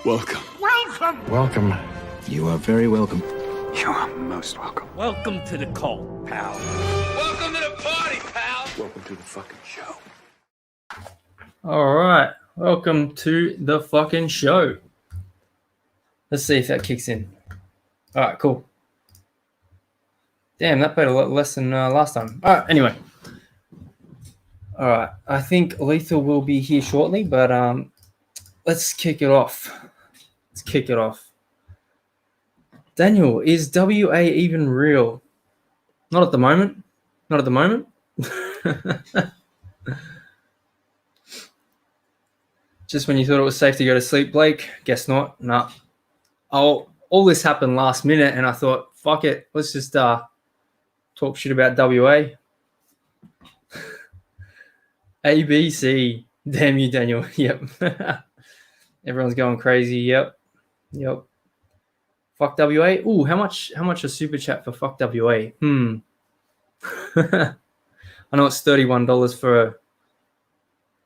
Welcome. Welcome. You are very welcome. You are most welcome. Welcome to the cult, pal. Welcome to the party, pal. Welcome to the fucking show. All right. Welcome to the fucking show. Let's see if that kicks in. All right, cool. Damn, that played a lot less than last time. All right, anyway. All right. I think Lethal will be here shortly, but let's kick it off. Daniel, is WA even real? Not at the moment. Just when you thought it was safe to go to sleep, Blake, guess not. Nah. All this happened last minute, and I thought, fuck it, let's just talk shit about WA. ABC. Damn you, Daniel. Yep. Everyone's going crazy. Yep. Fuck WA. Ooh, how much a super chat for fuck WA? I know it's $31 for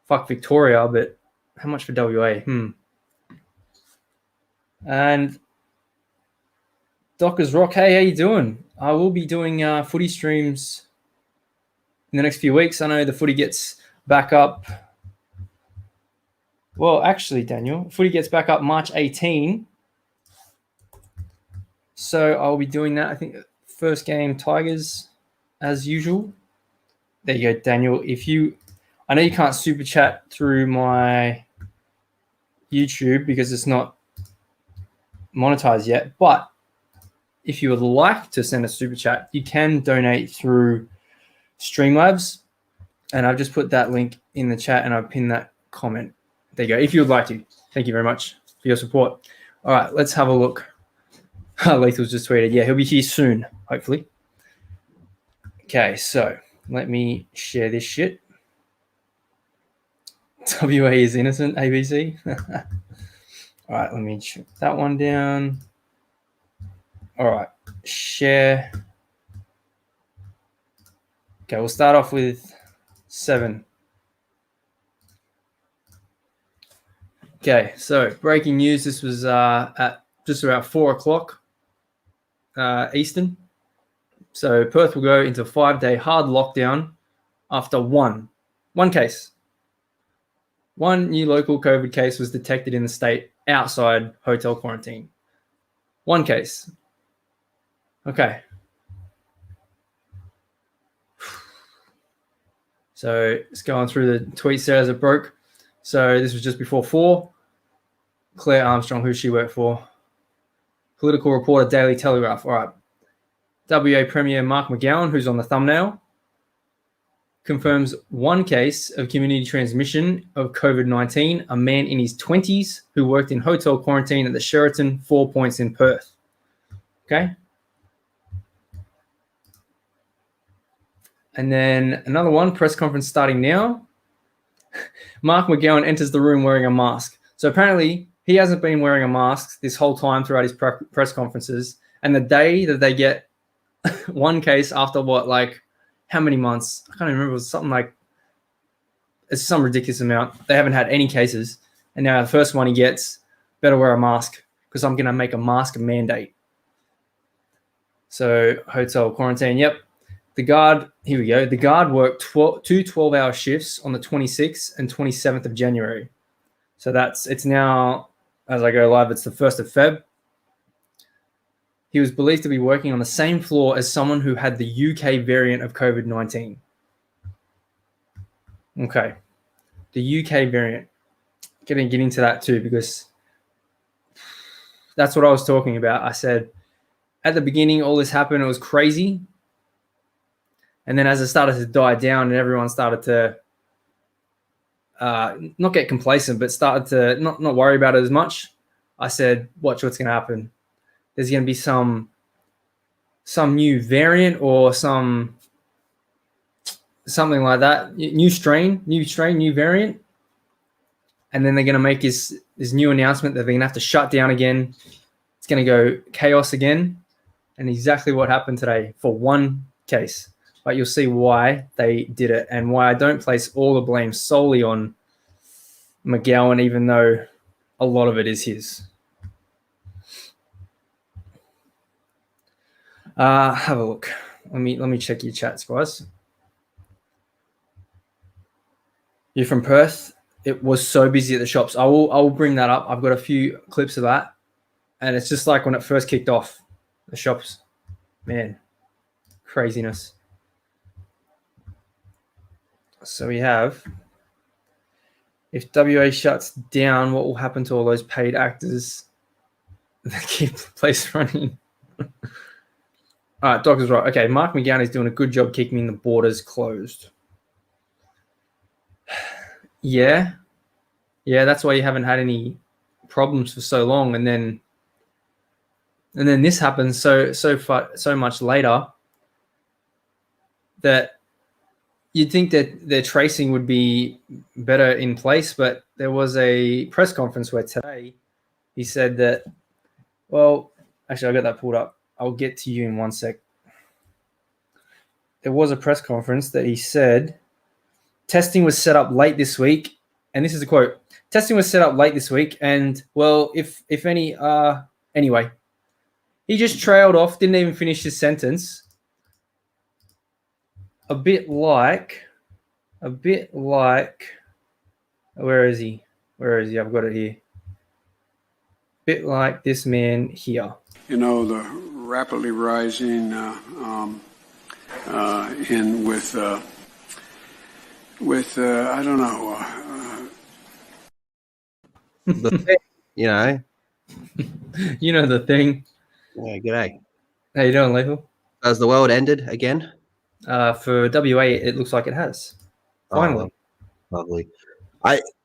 fuck Victoria, but how much for WA? And Dockers Rock, hey, how you doing? I will be doing footy streams in the next few weeks. I know the footy gets back up. Well, actually, Daniel, footy gets back up March 18. So I'll be doing that. I think first game Tigers as usual. There you go, Daniel. I know you can't super chat through my YouTube because it's not monetized yet, but if you would like to send a super chat, you can donate through Streamlabs, and I've just put that link in the chat and I've pinned that comment. There you go. If you would like to. Thank you very much for your support. All right, let's have a look. Lethal's just tweeted. Yeah, he'll be here soon, hopefully. Okay, so let me share this shit. WA is innocent, ABC. All right, let me check that one down. All right, share. Okay, we'll start off with 7. Okay, so breaking news. This was at just about 4 o'clock Eastern. So Perth will go into a 5-day hard lockdown after one case. One new local COVID case was detected in the state outside hotel quarantine. One case. Okay. So it's going through the tweets there as it broke. So this was just before 4. Claire Armstrong, who she worked for. Political reporter, Daily Telegraph. All right. WA Premier Mark McGowan, who's on the thumbnail, confirms 1 case of community transmission of COVID-19, a man in his 20s who worked in hotel quarantine at the Sheraton 4 Points in Perth. Okay. And then another one, press conference starting now. Mark McGowan enters the room wearing a mask. So apparently he hasn't been wearing a mask this whole time throughout his press conferences. And the day that they get 1 case after how many months? I can't even remember. It was something like, it's some ridiculous amount. They haven't had any cases. And now the first one he gets, better wear a mask because I'm going to make a mask mandate. So hotel quarantine. Yep. The guard, here we go. The guard worked 2 12-hour shifts on the 26th and 27th of January. So it's now, as I go live, it's the 1st of Feb. He was believed to be working on the same floor as someone who had the UK variant of COVID-19. Okay. The UK variant. Get into that too, because that's what I was talking about. I said, at the beginning, all this happened. It was crazy. And then as it started to die down and everyone started to not get complacent, but started to not worry about it as much, I said, watch what's going to happen. There's going to be some new variant or something like that. New strain, new variant. And then they're going to make this new announcement that they're going to have to shut down again. It's going to go chaos again. And exactly what happened today for 1 case. But you'll see why they did it and why I don't place all the blame solely on McGowan, even though a lot of it is his. Have a look. Let me check your chats, guys. You're from Perth. It was so busy at the shops. I will bring that up. I've got a few clips of that, and it's just like when it first kicked off. The shops, man, craziness. So we have, if WA shuts down, what will happen to all those paid actors that keep the place running? All right, Doc is right. Okay, Mark McGowan is doing a good job keeping the borders closed. Yeah, that's why you haven't had any problems for so long, and then this happens so much later that you'd think that their tracing would be better in place. But there was a press conference where today he said that, well, actually, I got that pulled up. I'll get to you in one sec. There was a press conference that he said testing was set up late this week. And this is a quote. Testing was set up late this week. And, well, if any, anyway, he just trailed off, didn't even finish his sentence. A bit like, where is he? I've got it here. Bit like this man here. You know, the rapidly rising I don't know. The thing, you know. You know the thing. Yeah, g'day. How you doing, Lethal? Has the world ended again? For WA, it looks like it has. Finally. Oh, lovely.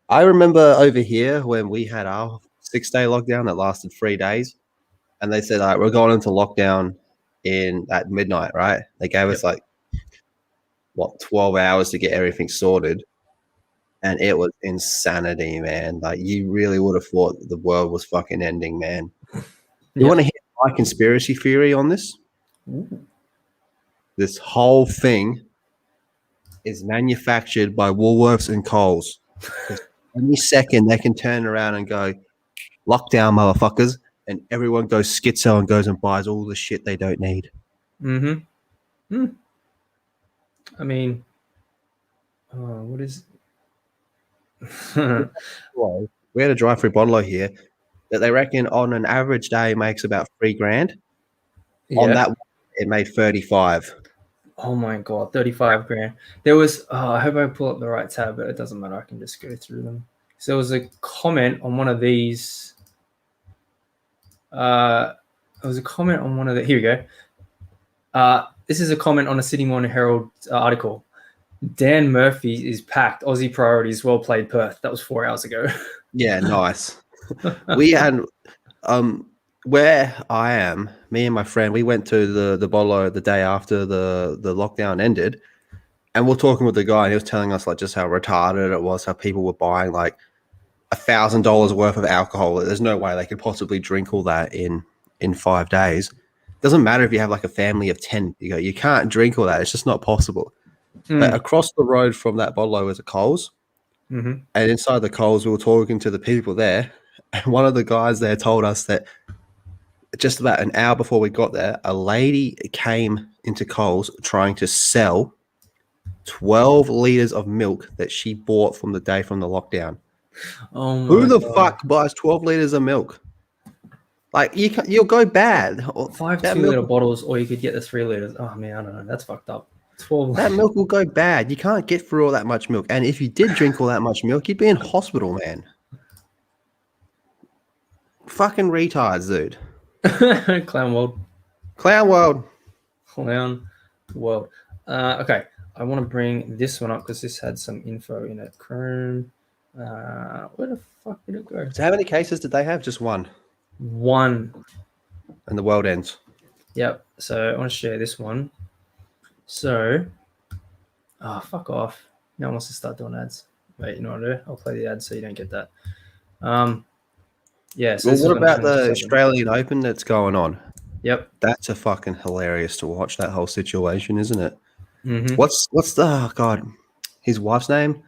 I remember over here when we had our 6-day lockdown that lasted 3 days, and they said, we're going into lockdown at midnight, right? They gave us 12 hours to get everything sorted, and it was insanity, man. Like, you really would have thought the world was fucking ending, man. You want to hear my conspiracy theory on this? Ooh. This whole thing is manufactured by Woolworths and Coles. Any second they can turn around and go, lockdown, motherfuckers, and everyone goes schizo and goes and buys all the shit they don't need. Mm-hmm. I mean, what is... We had a drive-through bottle here that they reckon on an average day makes about $3,000. Yeah. On that one, it made 35. Oh my God, 35 grand. There was, I hope I pull up the right tab, but it doesn't matter. I can just go through them. So there was a comment on one of these. There was a comment on one of the, here we go. This is a comment on a Sydney Morning Herald article. Dan Murphy is packed. Aussie priorities, well played, Perth. That was 4 hours ago. Yeah, nice. We had, where I am, me and my friend, we went to the bottle the day after the lockdown ended, and we're talking with the guy, and he was telling us just how retarded it was, how people were buying $1,000 worth of alcohol. There's no way they could possibly drink all that in 5 days. Doesn't matter if you have a family of 10. You can't drink all that. It's just not possible. But across the road from that bottle was a Coles, and inside the Coles, we were talking to the people there, and one of the guys there told us that just about an hour before we got there, a lady came into Coles trying to sell 12 liters of milk that she bought from the day from the lockdown. Oh my Who the God. fuck buys 12 liters of milk? You'll go bad. 5 That 2-liter milk- bottles, or you could get the 3 liters. Oh man, I don't know. That's fucked up. 12. That milk will go bad. You can't get through all that much milk. And if you did drink all that much milk, you'd be in hospital, man. Fucking retards, dude. Clown world. Clown world. Clown world. Okay, I want to bring this one up because this had some info in it. Chrome. Where the fuck did it go? So how many cases did they have? Just one. One. And the world ends. Yep. So I want to share this one. So, fuck off. No one wants to start doing ads. Wait, you know what I'll do? I'll play the ads so you don't get that. Yeah. So Well, what about the Australian Open that's going on? Yep. That's a fucking hilarious to watch, that whole situation, isn't it? Mm-hmm. What's the God? His wife's name?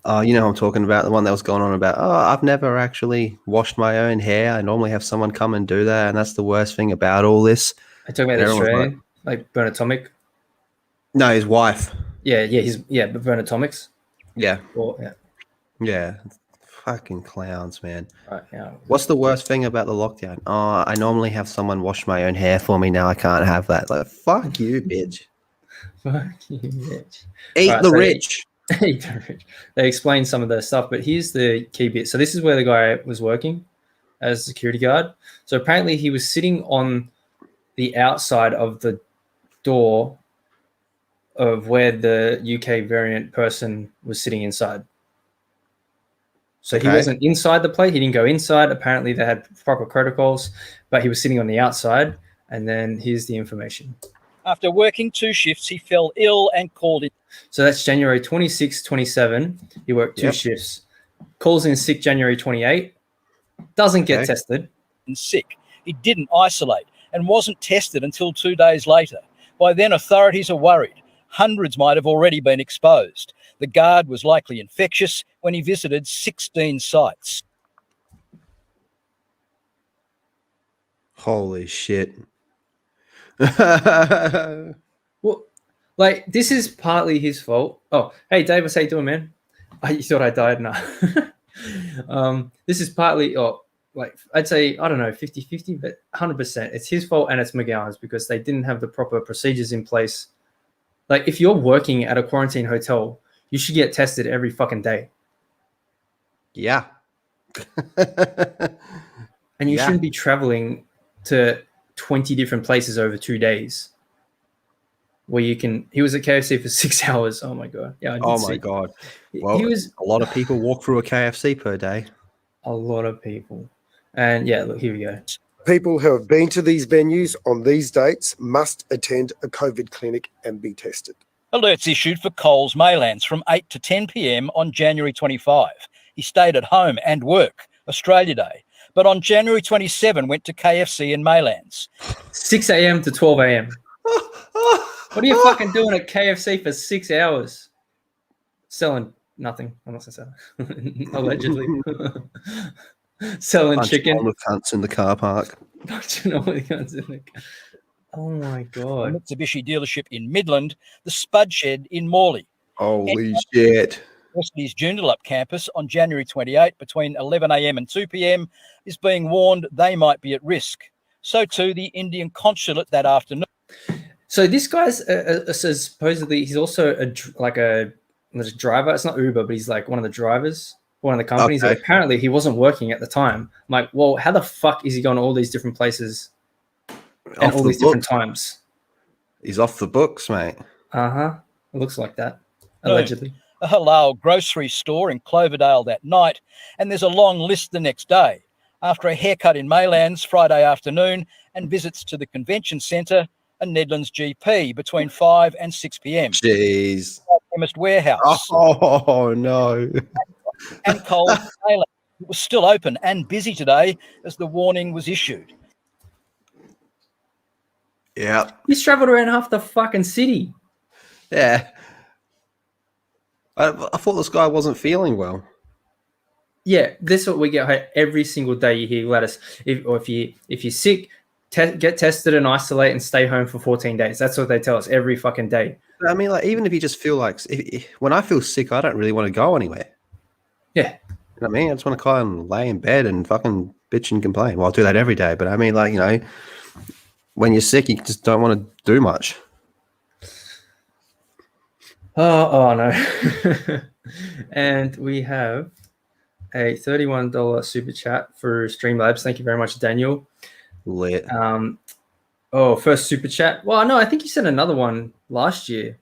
You know who I'm talking about, the one that was going on about, oh, I've never actually washed my own hair. I normally have someone come and do that, and that's the worst thing about all this. I talking about the Everyone's Australian, like Bernard Tomic. No, his wife. But Bernard Tomics. Yeah. Or yeah. Yeah. Fucking clowns, man. Right, yeah. What's the worst thing about the lockdown? Oh, I normally have someone wash my own hair for me. Now I can't have that. Like, fuck you, bitch. Fuck you, bitch. Eat Right, the so rich. They explain some of the stuff, but here's the key bit. So this is where the guy was working as a security guard. So apparently he was sitting on the outside of the door of where the UK variant person was sitting inside. So he wasn't inside the plate. He didn't go inside. Apparently they had proper protocols, but he was sitting on the outside. And then here's the information. After working 2 shifts, he fell ill and called in So that's January 26, 27. He worked 2 shifts. Calls in sick January 28. Doesn't get tested. sick. He didn't isolate and wasn't tested until 2 days later. By then, authorities are worried. Hundreds might have already been exposed. The guard was likely infectious when he visited 16 sites. Holy shit. Well, like, this is partly his fault. Oh, hey, Davis, how you doing, man? You thought I died? No. This is partly, like, I'd say, I don't know, 50-50, but 100%. It's his fault and it's McGowan's because they didn't have the proper procedures in place. Like, if you're working at a quarantine hotel, you should get tested every fucking day. Yeah. And you shouldn't be traveling to 20 different places over 2 days. Where you can, he was at KFC for 6 hours. Oh my God. Yeah. My God. Well, he was, a lot of people walk through a KFC per day. a lot of people. And yeah, look, here we go. People who have been to these venues on these dates must attend a COVID clinic and be tested. Alerts issued for Coles Maylands from 8 to 10 p.m. on January 25. He stayed at home and work, Australia Day. But on January 27, went to KFC in Maylands. 6 a.m. to 12 a.m. What are you fucking doing at KFC for 6 hours? Selling nothing. I'm not going to say allegedly. Selling chicken. With cunts in the car park. Oh my God. Mitsubishi dealership in Midland, the Spud Shed in Morley. Holy shit. University's Joondalup campus on January 28 between 11 a.m. and 2 p.m. is being warned they might be at risk. So too the Indian consulate that afternoon. So this guy's says supposedly he's also a driver. It's not Uber, but he's like one of the drivers, one of the companies. Okay. And apparently he wasn't working at the time. I'm like, well, how the fuck is he going to all these different places and all these different times? He's off the books, mate. It looks like that, allegedly. A halal grocery store in Cloverdale that night, and there's a long list the next day. After a haircut in Maylands Friday afternoon and visits to the convention centre and Nedlands GP between 5 and 6 p.m. Jeez. Chemist Warehouse. Oh, no. And Coles Maylands. It was still open and busy today as the warning was issued. Yeah. He's travelled around half the fucking city. Yeah. I thought this guy wasn't feeling well. Yeah, this is what we get every single day. You hear Gladys, if you're sick, get tested and isolate and stay home for 14 days. That's what they tell us every fucking day. I mean, like, even if you just feel like, when I feel sick, I don't really want to go anywhere. Yeah. You know what I mean? I just want to kind of lay in bed and fucking bitch and complain. Well, I'll do that every day. But I mean, like, you know, when you're sick, you just don't want to do much. Oh no. And we have a $31 super chat for Streamlabs. Thank you very much, Daniel. Lit. First super chat. Well, no, I think you sent another one last year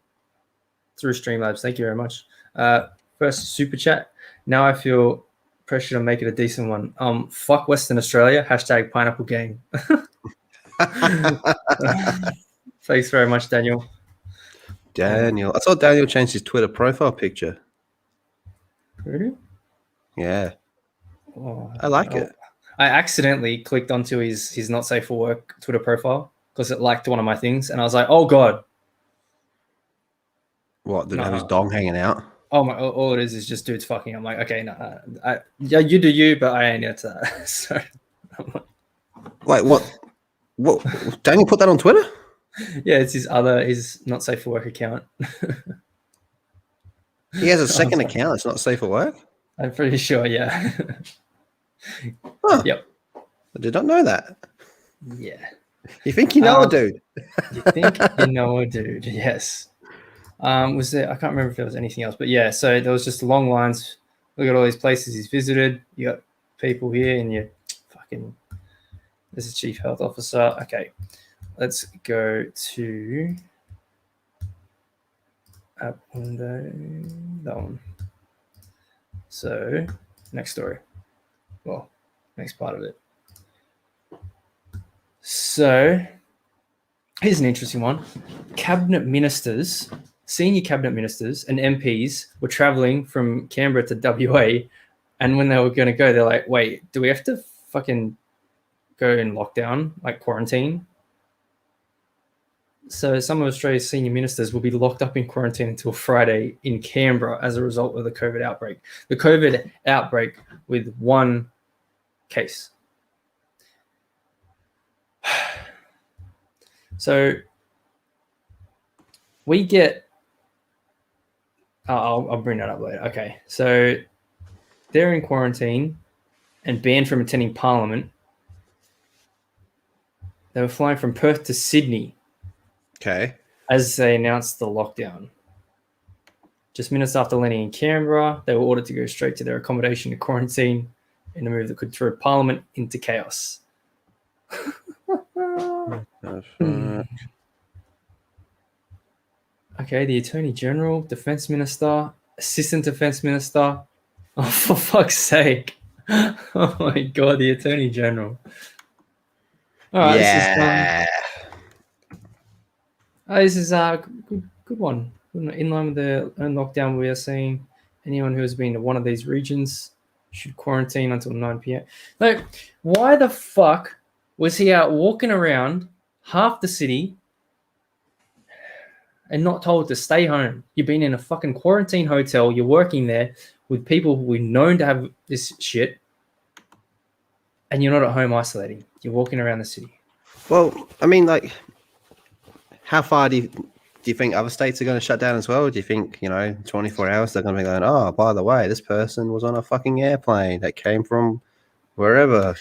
through Streamlabs. Thank you very much. First super chat. Now I feel pressure to make it a decent one. Fuck Western Australia. # pineapple gang. Thanks very much, Daniel. Daniel. I saw Daniel change his Twitter profile picture. Really? Yeah. Oh, I like it. I accidentally clicked onto his not safe for work Twitter profile because it liked one of my things. And I was like, oh God. What? Did it have his dong hanging out? oh my, all it is just dudes fucking. I'm like, okay, no, yeah, you do you, but I ain't into that. So, I'm like, Like what? What? Daniel put that on Twitter? yeah, it's his not safe for work account. He has a second account. It's not safe for work. I'm pretty sure, yeah. Huh. Yep. I did not know that. Yeah. You think you know a dude? You think you know a dude? Yes. Was there? I can't remember if there was anything else, but yeah. So there was just long lines. Look at all these places he's visited. You got people here, and you fucking. This is chief health officer. Okay, let's go to app window. That one. So next story. Well, next part of it. So here's an interesting one. Cabinet ministers, senior cabinet ministers and MPs were traveling from Canberra to WA. And when they were going to go, they're like, wait, do we have to fucking go in lockdown, like quarantine? So some of Australia's senior ministers will be locked up in quarantine until Friday in Canberra as a result of the COVID outbreak. The COVID outbreak with one case. So we get, I'll bring that up later. Okay, so they're in quarantine and banned from attending Parliament. They were flying from Perth to Sydney. Okay. As they announced the lockdown. Just minutes after landing in Canberra, they were ordered to go straight to their accommodation in quarantine in a move that could throw Parliament into chaos. Okay, the Attorney General, Defence Minister, Assistant Defence Minister. Oh, for fuck's sake. Oh my God, the Attorney General. All right, this is a good one. In line with the lockdown, we are saying anyone who has been to one of these regions should quarantine until 9 p.m. Like, why the fuck was he out walking around half the city and not told to stay home? You've been in a fucking quarantine hotel. You're working there with people who are known to have this shit, and you're not at home isolating. You're walking around the city. Well, I mean, like, how far do you think other states are going to shut down as well? Do you think, 24 hours they're going to be going, oh, by the way, this person was on a fucking airplane that came from wherever?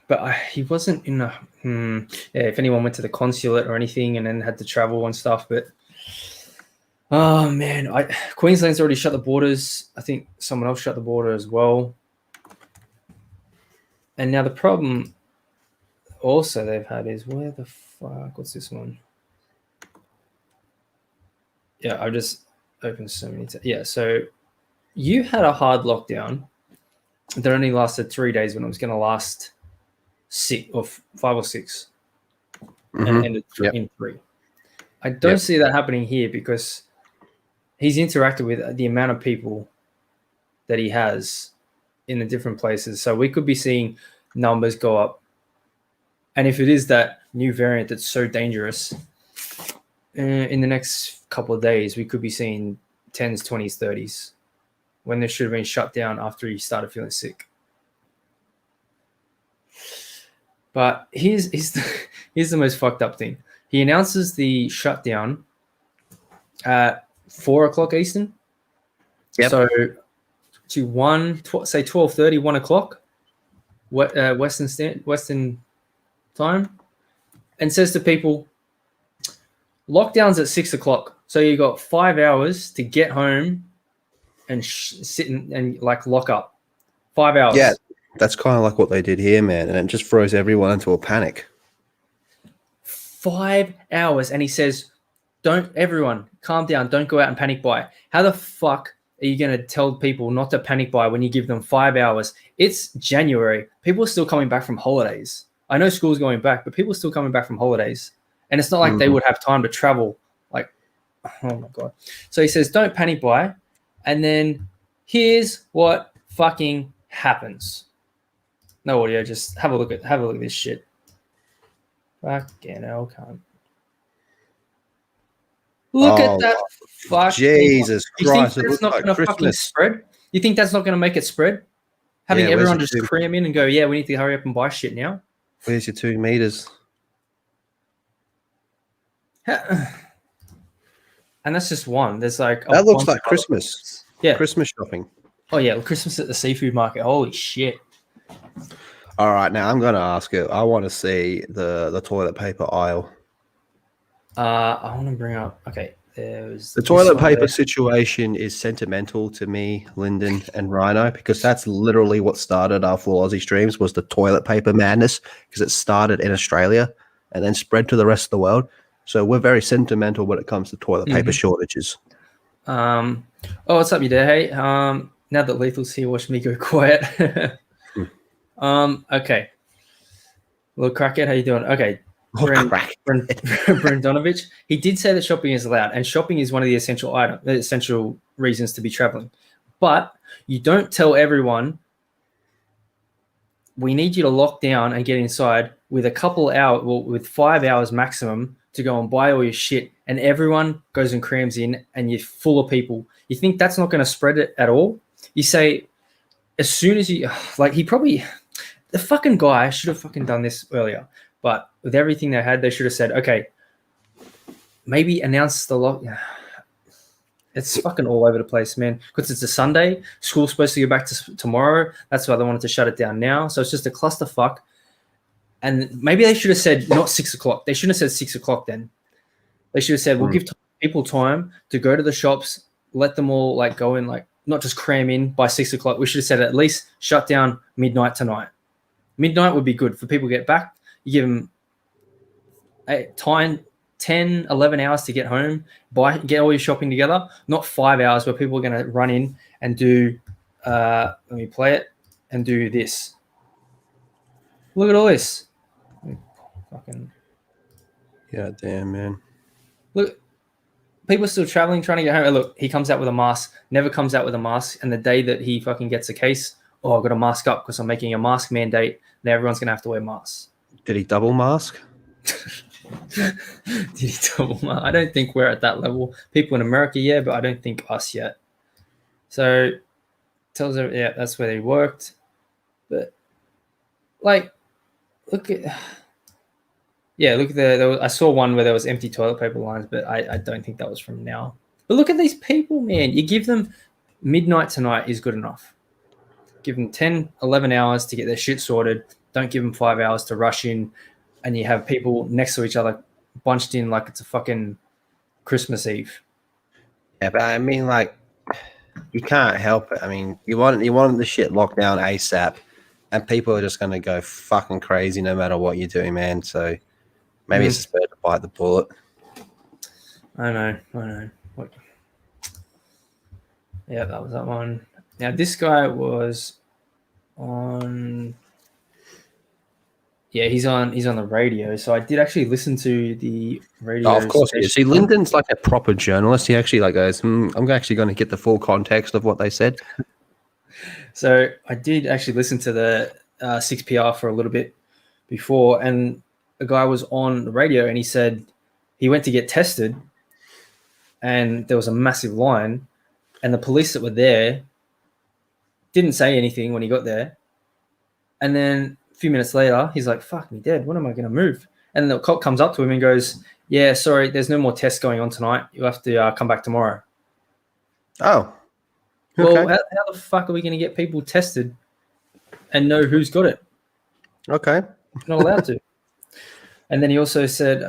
But he wasn't in a... Yeah, if anyone went to the consulate or anything and then had to travel and stuff, but... Oh, man. Queensland's already shut the borders. I think someone else shut the border as well. And now the problem also they've had is, where the fuck... What's this one? Yeah, I've just opened so many... Yeah, so you had a hard lockdown that only lasted 3 days when it was going to last 5 or 6 and ended in 3. I don't see that happening here because he's interacted with the amount of people that he has in the different places. So we could be seeing numbers go up. And if it is that new variant that's so dangerous, in the next couple of days, we could be seeing 10s, 20s, 30s when they should have been shut down after he started feeling sick. But here's the most fucked up thing. He announces the shutdown at 4 o'clock Eastern. Yep. So to 12:30, 1 o'clock Western time, and says to people, lockdown's at 6 o'clock. So you got 5 hours to get home and sit and like lock up. 5 hours. Yeah, that's kind of like what they did here, man. And it just throws everyone into a panic. 5 hours. And he says, everyone calm down. Don't go out and panic buy. How the fuck are you going to tell people not to panic buy when you give them 5 hours? It's January. People are still coming back from holidays. I know school's going back, but people are still coming back from holidays. And it's not like they would have time to travel. Like, oh my God. So he says, don't panic buy. And then here's what fucking happens. No audio, just have a look at this shit. Fucking hell, cunt. Look Oh, at that fucking. Jesus You think Christ! It that's looks not like going to fucking Christmas. spread? You think that's not going to make it spread? Having Yeah, where's everyone the just two- cram in and go, yeah, we need to hurry up and buy shit now. Where's your 2 meters? And that's just one. There's like a That looks bunch like of other Christmas. places. Yeah. Christmas shopping. Oh yeah, Christmas at the seafood market. Holy shit. All right, now I'm going to ask you. I want to see the toilet paper aisle. I want to bring up. Okay, there's The this toilet one paper there. situation is sentimental to me, Lyndon and Rhino, because that's literally what started our full Aussie streams was the toilet paper madness, because it started in Australia and then spread to the rest of the world. So we're very sentimental when it comes to toilet paper shortages. Oh, what's up, you there? Hey, now that Lethal's here, watch me go quiet. Okay. Little crackhead, how you doing? Okay. Brendonovich, he did say that shopping is allowed, and shopping is one of the essential reasons to be traveling. But you don't tell everyone we need you to lock down and get inside with a couple hours, well, with 5 hours maximum to go and buy all your shit, and everyone goes and crams in, and you're full of people. You think that's not going to spread it at all? You say, as soon as you, like, the fucking guy should have fucking done this earlier. But with everything they had, they should have said, okay, maybe announce the lock. It's fucking all over the place, man. Because it's a Sunday. School's supposed to go back to tomorrow. That's why they wanted to shut it down now. So it's just a clusterfuck. And maybe they should have said not 6 o'clock. They shouldn't have said 6 o'clock then. They should have said, we'll give people time to go to the shops, let them all like go in, like not just cram in by 6 o'clock. We should have said at least shut down midnight tonight. Midnight would be good for people to get back. You give them time, 10, 11 hours to get home, get all your shopping together, not 5 hours where people are going to run in and do, let me play it, and do this. Look at all this. Fucking Yeah, damn, man. look, people are still traveling, trying to get home. And look, he comes out with a mask, never comes out with a mask. And the day that he fucking gets a case, oh, I've got to mask up because I'm making a mask mandate. Now everyone's going to have to wear masks. Did he double mask? Did he double mask? I don't think we're at that level. People in America, yeah, but I don't think us yet. So tells her, yeah, that's where they worked. But like, look at, yeah, look at I saw one where there was empty toilet paper lines, but I don't think that was from now. But look at these people, man. You give them midnight tonight is good enough. Give them 10, 11 hours to get their shit sorted. Don't give them 5 hours to rush in, and you have people next to each other bunched in like it's a fucking Christmas Eve. Yeah, but I mean, like, you can't help it. I mean, you want the shit locked down ASAP, and people are just going to go fucking crazy no matter what you're doing, man. So maybe it's just better to bite the bullet. I know. What? Yeah, that was that one. Now this guy was on. Yeah, he's on the radio. So I did actually listen to the radio. Oh, of course, station. see, Lyndon's like a proper journalist. He actually like goes, I'm actually going to get the full context of what they said. So I did actually listen to the 6PR for a little bit before, and a guy was on the radio, and he said he went to get tested, and there was a massive line, and the police that were there didn't say anything when he got there, and then a few minutes later, he's like, fuck me dead, when am I going to move? And the cop comes up to him and goes, yeah, sorry, there's no more tests going on tonight. You'll have to come back tomorrow. Oh. Well, Okay. how the fuck are we going to get people tested and know who's got it? Okay. Not allowed to. And then he also said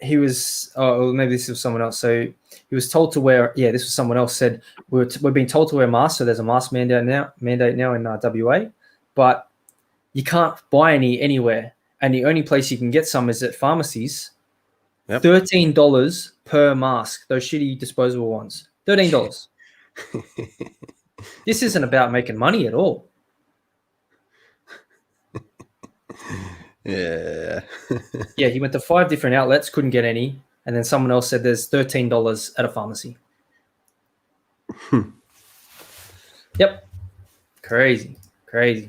he was, oh, maybe this was someone else. So he was told to wear, yeah, this was someone else said, we're being told to wear masks. So there's a mask mandate now in WA, but you can't buy any anywhere. And the only place you can get some is at pharmacies. Yep. $13 per mask, those shitty disposable ones. $13. This isn't about making money at all. Yeah. Yeah, he went to 5 different outlets, couldn't get any. And then someone else said there's $13 at a pharmacy. Yep. Crazy.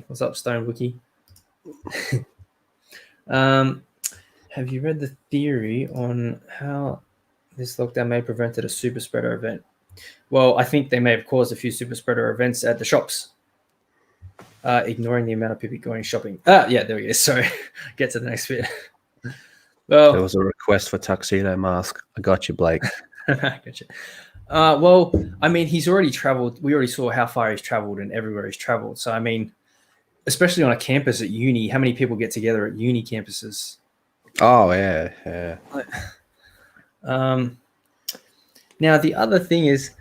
What's up, Stone Wiki? Have you read the theory on how This lockdown may have prevented a super spreader event. Well, I think they may have caused a few super spreader events at the shops. Ignoring the amount of people going shopping. Yeah, there we go. Sorry. Get to the next bit. Well, There was a request for tuxedo mask. I got you, Blake. gotcha. Well, I mean, he's already traveled. We already saw how far he's traveled and everywhere he's traveled. So, I mean, especially on a campus at uni, how many people get together at uni campuses? Oh, yeah. Now, the other thing is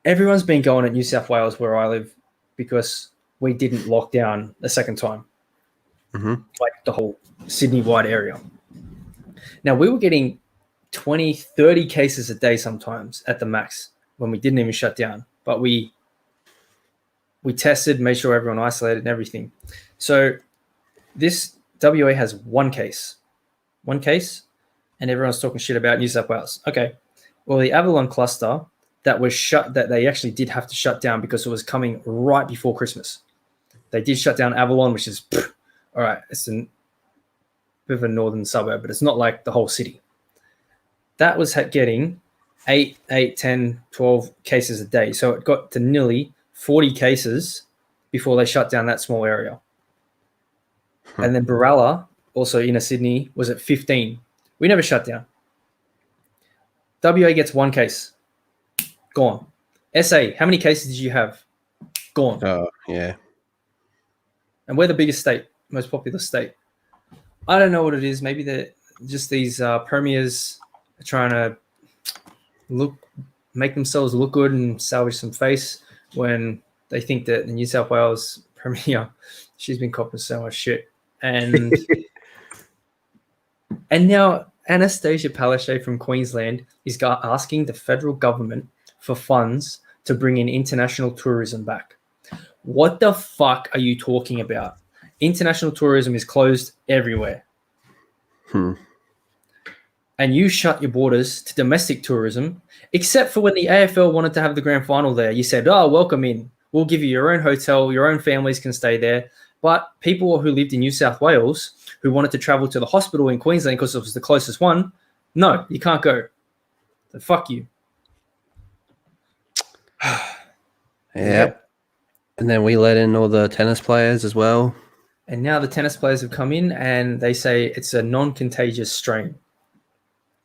everyone's been going at New South Wales where I live because we didn't lock down a second time, like the whole Sydney-wide area. Now, we were getting 20, 30 cases a day sometimes at the max when we didn't even shut down. But we tested, made sure everyone isolated and everything. So this WA has one case, and everyone's talking shit about New South Wales. Okay, well, the Avalon cluster that was shut, that they actually did have to shut down because it was coming right before Christmas. They did shut down Avalon, which is, all right, it's a bit of a northern suburb, but it's not like the whole city. That was getting 8, 10, 12 cases a day. So it got to nearly 40 cases before they shut down that small area. And then Baralla, also inner Sydney, was at 15. We never shut down. WA gets one case. Gone. SA, how many cases did you have? Gone. Oh, yeah. And we're the biggest state, most populous state. I don't know what it is. Maybe they're just these premiers are trying to make themselves look good and salvage some face when they think that the New South Wales premier, she's been copping so much shit. And and now Anastasia Palaszczuk from Queensland is asking the federal government for funds to bring in international tourism back. What the fuck are you talking about? International tourism is closed everywhere. And you shut your borders to domestic tourism, except for when the AFL wanted to have the grand final there. You said, oh, welcome in. We'll give you your own hotel. Your own families can stay there. But people who lived in New South Wales who wanted to travel to the hospital in Queensland because it was the closest one, no, you can't go. So fuck you. Yep. And then we let in all the tennis players as well. And now the tennis players have come in and they say it's a non-contagious strain.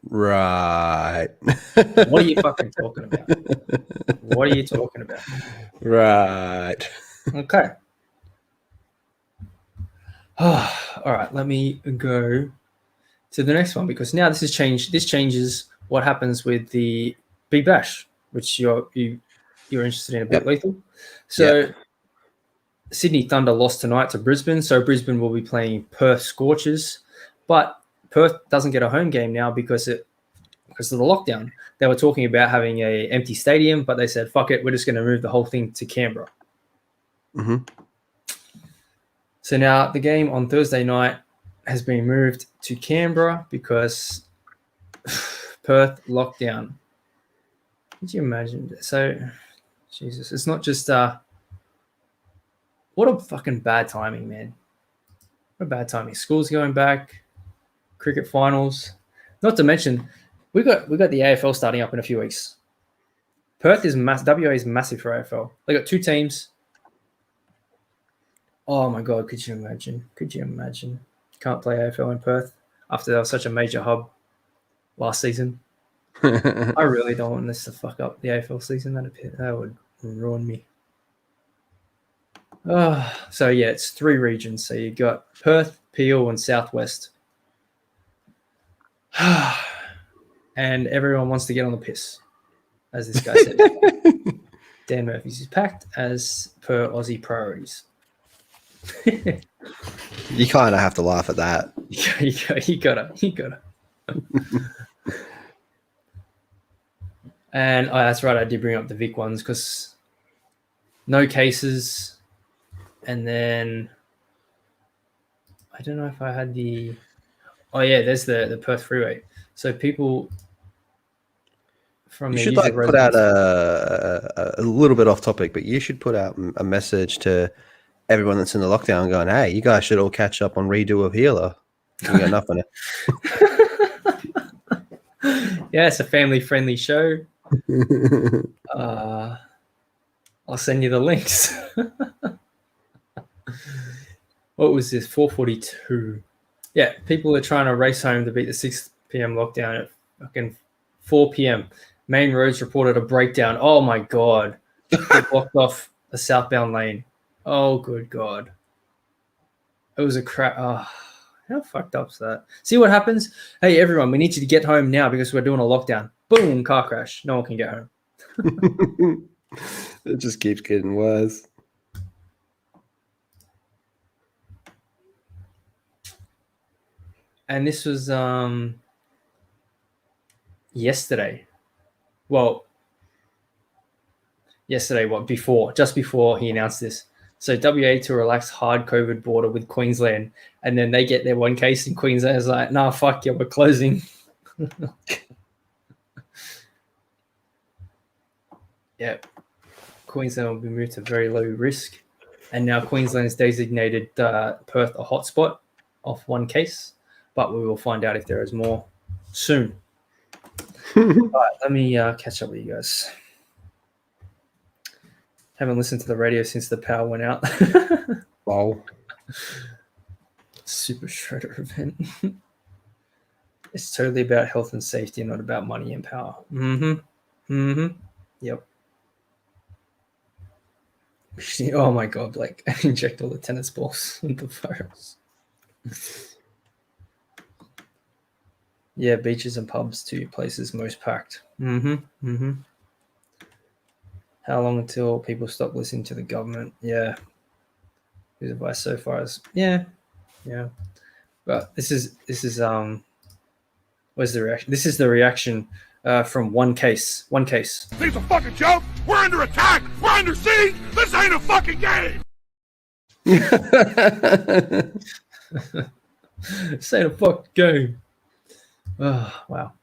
Right. What are you fucking talking about? What are you talking about? Right. Okay. All right, let me go to the next one because now this has changed. This changes what happens with the Big Bash, which you're interested in a bit, Lethal. So Sydney Thunder lost tonight to Brisbane, so Brisbane will be playing Perth Scorchers, but Perth doesn't get a home game now because of the lockdown. They were talking about having an empty stadium, but they said, fuck it, we're just going to move the whole thing to Canberra. So now the game on Thursday night has been moved to Canberra because Perth lockdown. Could you imagine? So, Jesus, it's not just what a fucking bad timing, man. What a bad timing. School's going back, cricket finals. Not to mention, we got the AFL starting up in a few weeks. Perth is WA is massive for AFL. They got 2 teams. Oh my God, could you imagine? Can't play AFL in Perth after that was such a major hub last season. I really don't want this to fuck up the AFL season. That would ruin me. So yeah, it's 3 regions. So you got Perth, Peel, and Southwest. And everyone wants to get on the piss, as this guy said. Dan Murphy's is packed as per Aussie priorities. You kind of have to laugh at that. You gotta. And that's right, I did bring up the Vic ones because no cases. And then I don't know if I had the. Oh yeah, there's the Perth freeway. So people from You the should user put out residents- a little bit off topic, but you should put out a message to everyone that's in the lockdown going, hey, you guys should all catch up on Redo of Healer. You got nothing. Yeah, it's a family-friendly show. I'll send you the links. What was this? 4:42. Yeah, people are trying to race home to beat the 6 p.m. lockdown at fucking 4 p.m. Main roads reported a breakdown. Oh my god. They blocked off a southbound lane. Oh good god. It was a crap. Oh, how fucked up's that? See what happens? Hey everyone, we need you to get home now because we're doing a lockdown. Boom, car crash. No one can get home. It just keeps getting worse. And this was yesterday. Well, yesterday, just before he announced this. So WA to relax hard COVID border with Queensland. And then they get their one case in Queensland. It's like, nah, fuck you, we're closing. Yeah. Queensland will be moved to very low risk. And now Queensland has designated Perth a hotspot of one case. But we will find out if there is more soon. All right, let me catch up with you guys. Haven't listened to the radio since the power went out. Wow. Super Shredder event. It's totally about health and safety, not about money and power. Yep. Oh my god, Blake. Inject all the tennis balls with the virus. Yeah, beaches and pubs, 2 places most packed. How long until people stop listening to the government? Yeah. His advice so far is yeah. But this is where's the reaction? This is the reaction from one case. This is a fucking joke. We're under attack. We're under siege. This ain't a fucking game. This ain't a fucking game. Oh, wow.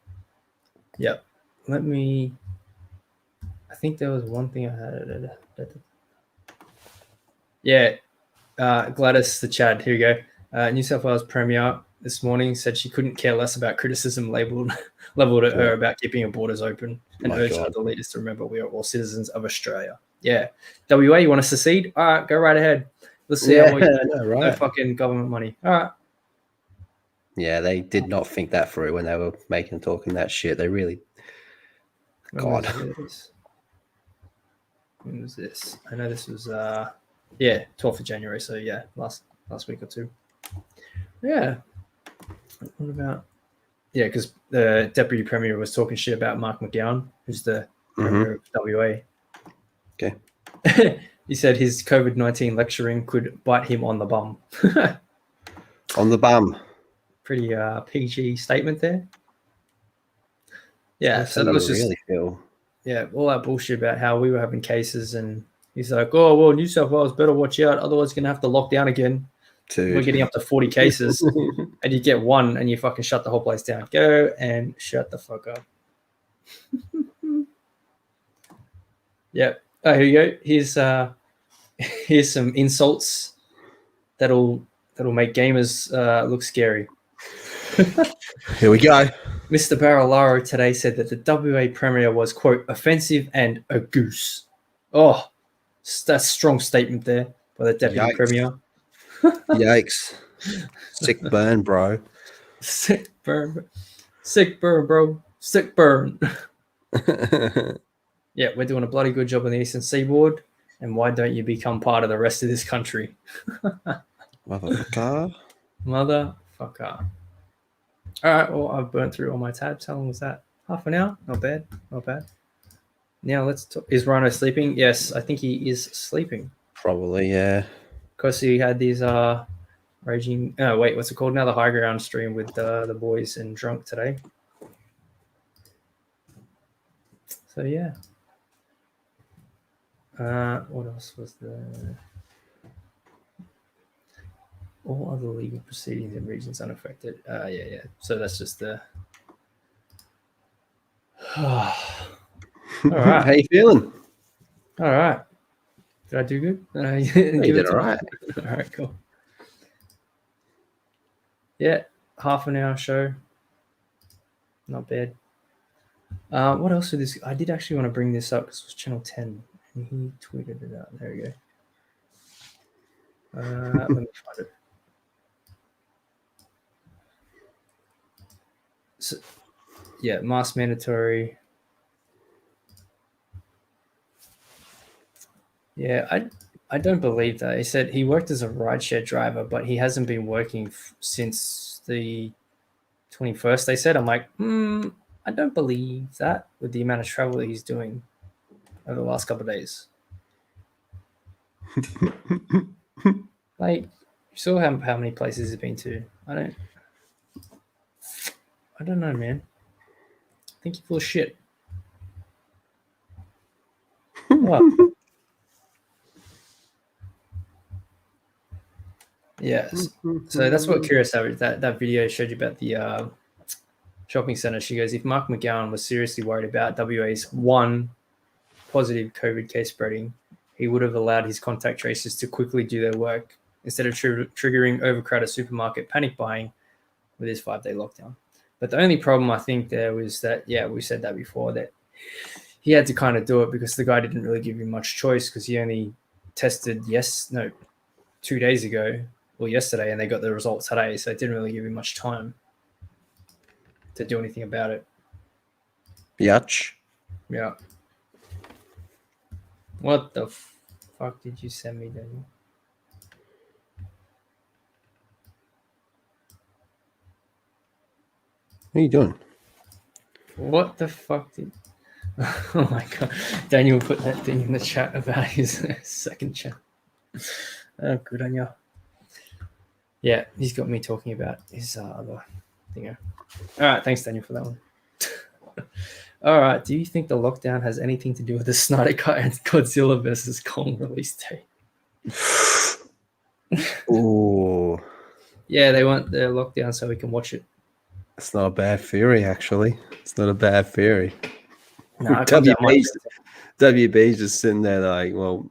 Yep. I think there was one thing I had. Yeah. Gladys the Chad. Here we go. New South Wales Premier this morning said she couldn't care less about criticism leveled at her about keeping her borders open and urged other leaders to remember we are all citizens of Australia. Yeah. WA, you want to secede? All right, go right ahead. Let's see how we no fucking government money. All right. Yeah, they did not think that through when they were talking that shit. They really. God. When was this? I know this was 12th of January. So yeah, last week or two. Yeah. What about? Yeah, because the Deputy Premier was talking shit about Mark McGowan, who's the Premier of WA. Okay. He said his COVID-19 lecturing could bite him on the bum. On the bum. Pretty PG statement there. Yeah, so that was just really feel. Yeah, all that bullshit about how we were having cases, and he's like, "Oh well, New South Wales better watch out, otherwise gonna have to lock down again." Dude. We're getting up to 40 cases, and you get one, and you fucking shut the whole place down. Go and shut the fuck up. Yep. Oh, here you go. Here's some insults that'll make gamers look scary. Here we go. Mr. Barilaro today said that the WA Premier was, quote, offensive and a goose. Oh, that's a strong statement there by the Deputy Premier. Yikes. Sick burn, bro. Sick burn. Sick burn, bro. Sick burn. Yeah, we're doing a bloody good job on the Eastern Seaboard. And why don't you become part of the rest of this country? Motherfucker. Motherfucker. All right, well, I've burnt through all my tabs. How long was that? Half an hour? Not bad. Not bad. Now let's talk. Is Rhino sleeping? Yes, I think he is sleeping. Probably, yeah. Because he had these raging... Oh, wait, what's it called now? The High Ground stream with the boys and Drunk today. So, yeah. What else was there? All other legal proceedings in regions unaffected. Yeah. So that's just the... All right. How you feeling? All right. Did I do good? You did all right. All right, cool. Yeah, half an hour show. Not bad. What else did this? I did actually want to bring this up because it was Channel 10 and he tweeted it out. There we go. Let me find it. So, yeah, mask mandatory. Yeah, I don't believe that. He said he worked as a rideshare driver, but he hasn't been working since the 21st. They said, I'm like, I don't believe that with the amount of travel that he's doing over the last couple of days. Like, you saw how many places he's been to. I don't know, man. I think you're full of shit. What? Yes. So that's what Kurosawa, that video showed you about the shopping center. She goes, if Mark McGowan was seriously worried about WA's one positive COVID case spreading, he would have allowed his contact tracers to quickly do their work instead of triggering overcrowded supermarket panic buying with his 5-day lockdown. But the only problem I think there was that, yeah, we said that before, that he had to kind of do it because the guy didn't really give him much choice because he only tested 2 days ago or yesterday, and they got the results today, so it didn't really give him much time to do anything about it. Yatch. Yeah. What the fuck did you send me, Daniel? What are you doing? What the fuck did... Oh my god. Daniel put that thing in the chat about his second chat. Oh, good on you. Yeah, he's got me talking about his other thing. All right, thanks, Daniel, for that one. All right, do you think the lockdown has anything to do with the Snyder Cut and Godzilla versus Kong release date? Ooh, Yeah, they want the lockdown so we can watch it. it's not a bad theory, actually. It's not a bad theory. No, it comes out WB's just sitting there like, well,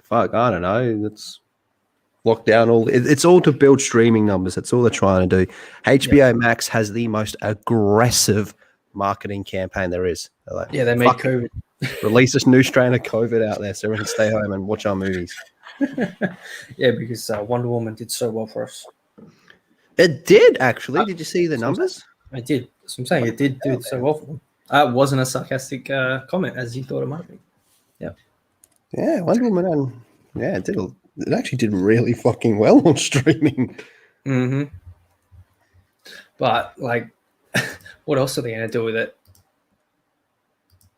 fuck, I don't know. Let's lock down all. It's all to build streaming numbers. That's all they're trying to do. HBO Max has the most aggressive marketing campaign there is. They're like, yeah, they made COVID. Release this new strain of COVID out there so everyone can stay home and watch our movies. Yeah, because Wonder Woman did so well for us. It did, actually. Did you see the numbers? I did. That's what I'm saying. It did do so well for them. It wasn't a sarcastic comment as you thought it might be. Yeah. Yeah, Wonder Woman. Yeah, it did. It actually did really fucking well on streaming. Mm-hmm. But, like, what else are they going to do with it?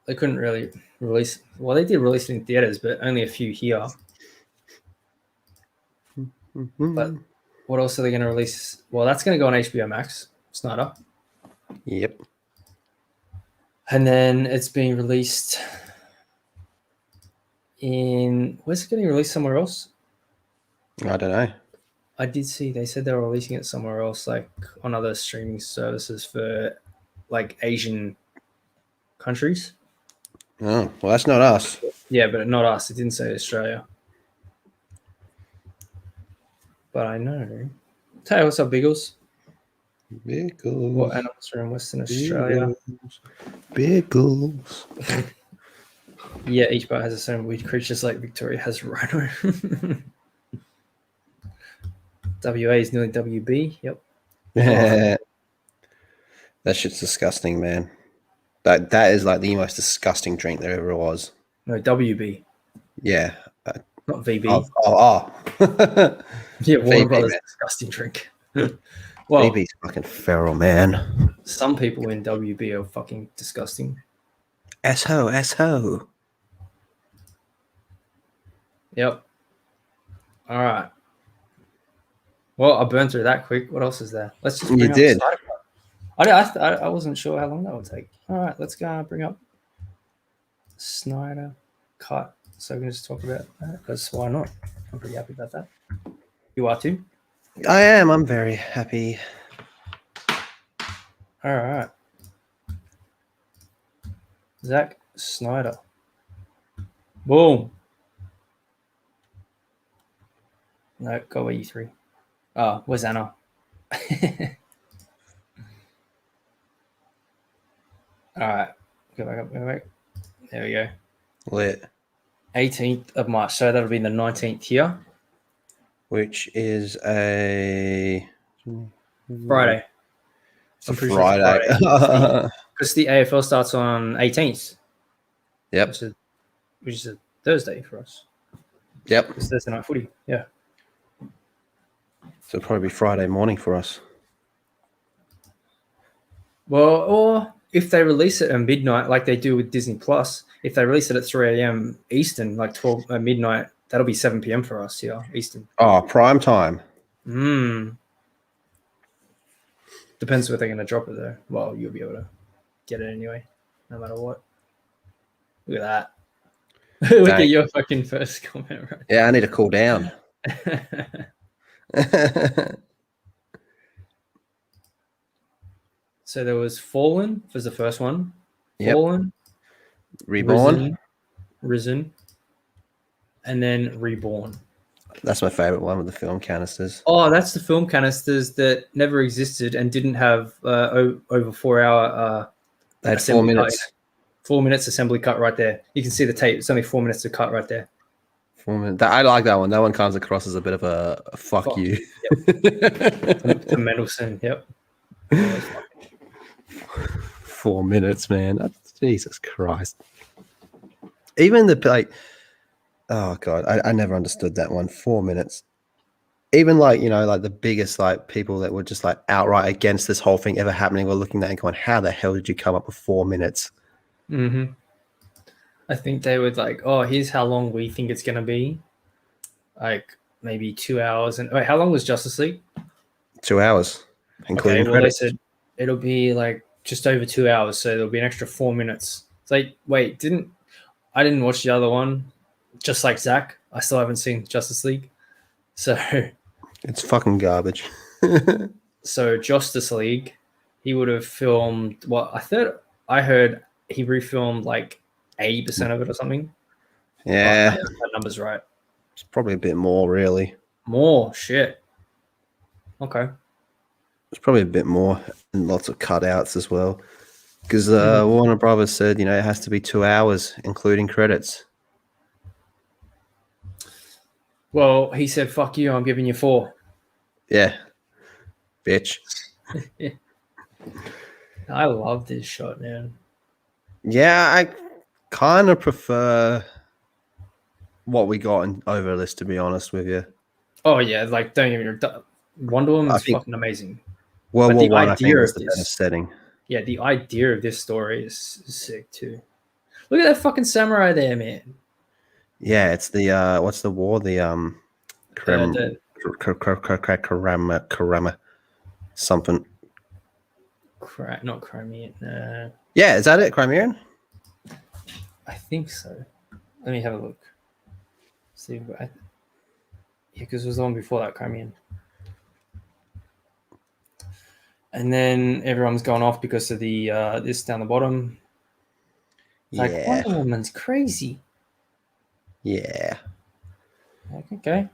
They couldn't really release... Well, they did release it in theaters, but only a few here. But what else are they going to release? Well, that's going to go on HBO Max, Snyder. Yep. And then it's being released in... Where's it getting released somewhere else? I don't know. I did see they said they were releasing it somewhere else, like on other streaming services for like Asian countries. Oh, well, that's not us. Yeah, but not us. It didn't say Australia. But I know. Hey, what's up, Biggles? Biggles. What animals are in Western Australia? Biggles. Yeah, each part has its own weird creatures like Victoria has rhino. WA is nearly WB. Yep. Yeah. That shit's disgusting, man. That is like the most disgusting drink there ever was. No, WB. Yeah. Not VB. Yeah, Warner VB, Brothers man. disgusting drink. Well, VB's fucking feral, man. Some people in WB are fucking disgusting. S-ho. Yep. All right. Well, I burned through that quick. What else is there? Let's just bring You up did. Snyder Cut. I wasn't sure how long that would take. All right, let's go bring up Snyder Cut. So we can just talk about that because why not? I'm pretty happy about that. You are too? I am. I'm very happy. All right. Zack Snyder. Boom. No, go away, you three. Oh, where's Anna? All right. Go back up. Go back. There we go. Lit. 18th of March. So that'll be the 19th here. Which is a Friday. It's a I'm pretty sure it's Friday. Because the AFL starts on 18th. Yep. Which is a Thursday for us. Yep. It's Thursday night footy. Yeah. So it'll probably be Friday morning for us. Well, or if they release it at midnight, like they do with Disney Plus, if they release it at 3 a.m. Eastern, like 12 midnight, that'll be 7 p.m. for us here, Eastern. Oh, prime time. Depends where they're going to drop it, though. Well, you'll be able to get it anyway, no matter what. Look at that. Look at your fucking first comment, right? Yeah, I need to cool down. So there was Fallen was the first one. Yep. Fallen, Reborn. Risen, and then Reborn. That's my favorite one with the film canisters. Oh, that's the film canisters that never existed and didn't have over 4 hour. They had 4 minutes. Cut. 4 minutes assembly cut right there. You can see the tape. It's only 4 minutes to cut right there. 4 minutes. I like that one. That one comes across as a bit of a fuck you. Yep. To Mendelsohn. Yep. 4 minutes, man. That's, Jesus Christ. Even the like, oh god, I never understood that one. 4 minutes. Even like, you know, like the biggest like people that were just like outright against this whole thing ever happening were looking at it and going, how the hell did you come up with 4 minutes? Mm-hmm. I think they would like, oh, here's how long we think it's gonna be. Like maybe 2 hours. And wait, how long was Justice League? 2 hours, including credits. They said it'll be like just over 2 hours, so there'll be an extra 4 minutes. It's like, wait, I didn't watch the other one, just like Zach. I still haven't seen Justice League. So it's fucking garbage. So Justice League, he would have filmed I heard he refilmed like 80% of it or something. Yeah. That number's right. It's probably a bit more, really. More shit. Okay. It's probably a bit more and lots of cutouts as well. Because Warner Brothers said, you know, it has to be 2 hours, including credits. Well, he said, fuck you, I'm giving you 4. Yeah. Bitch. I love this shot, man. Yeah, I kind of prefer what we got in Overlist, to be honest with you. Oh, yeah, like, don't even... Wonder Woman's fucking amazing. World War One, I think, idea was of the this- better setting. Yeah, the idea of this story is sick, too. Look at that fucking samurai there, man. Yeah, it's the what's the war? The Karama something. Not Crimean. Yeah, is that it? Crimean? I think so. Let me have a look. See, yeah, because it was the one before that, Crimean. And then everyone's gone off because of the this down the bottom. It's like, Wonder Woman's crazy. Yeah. Like, okay.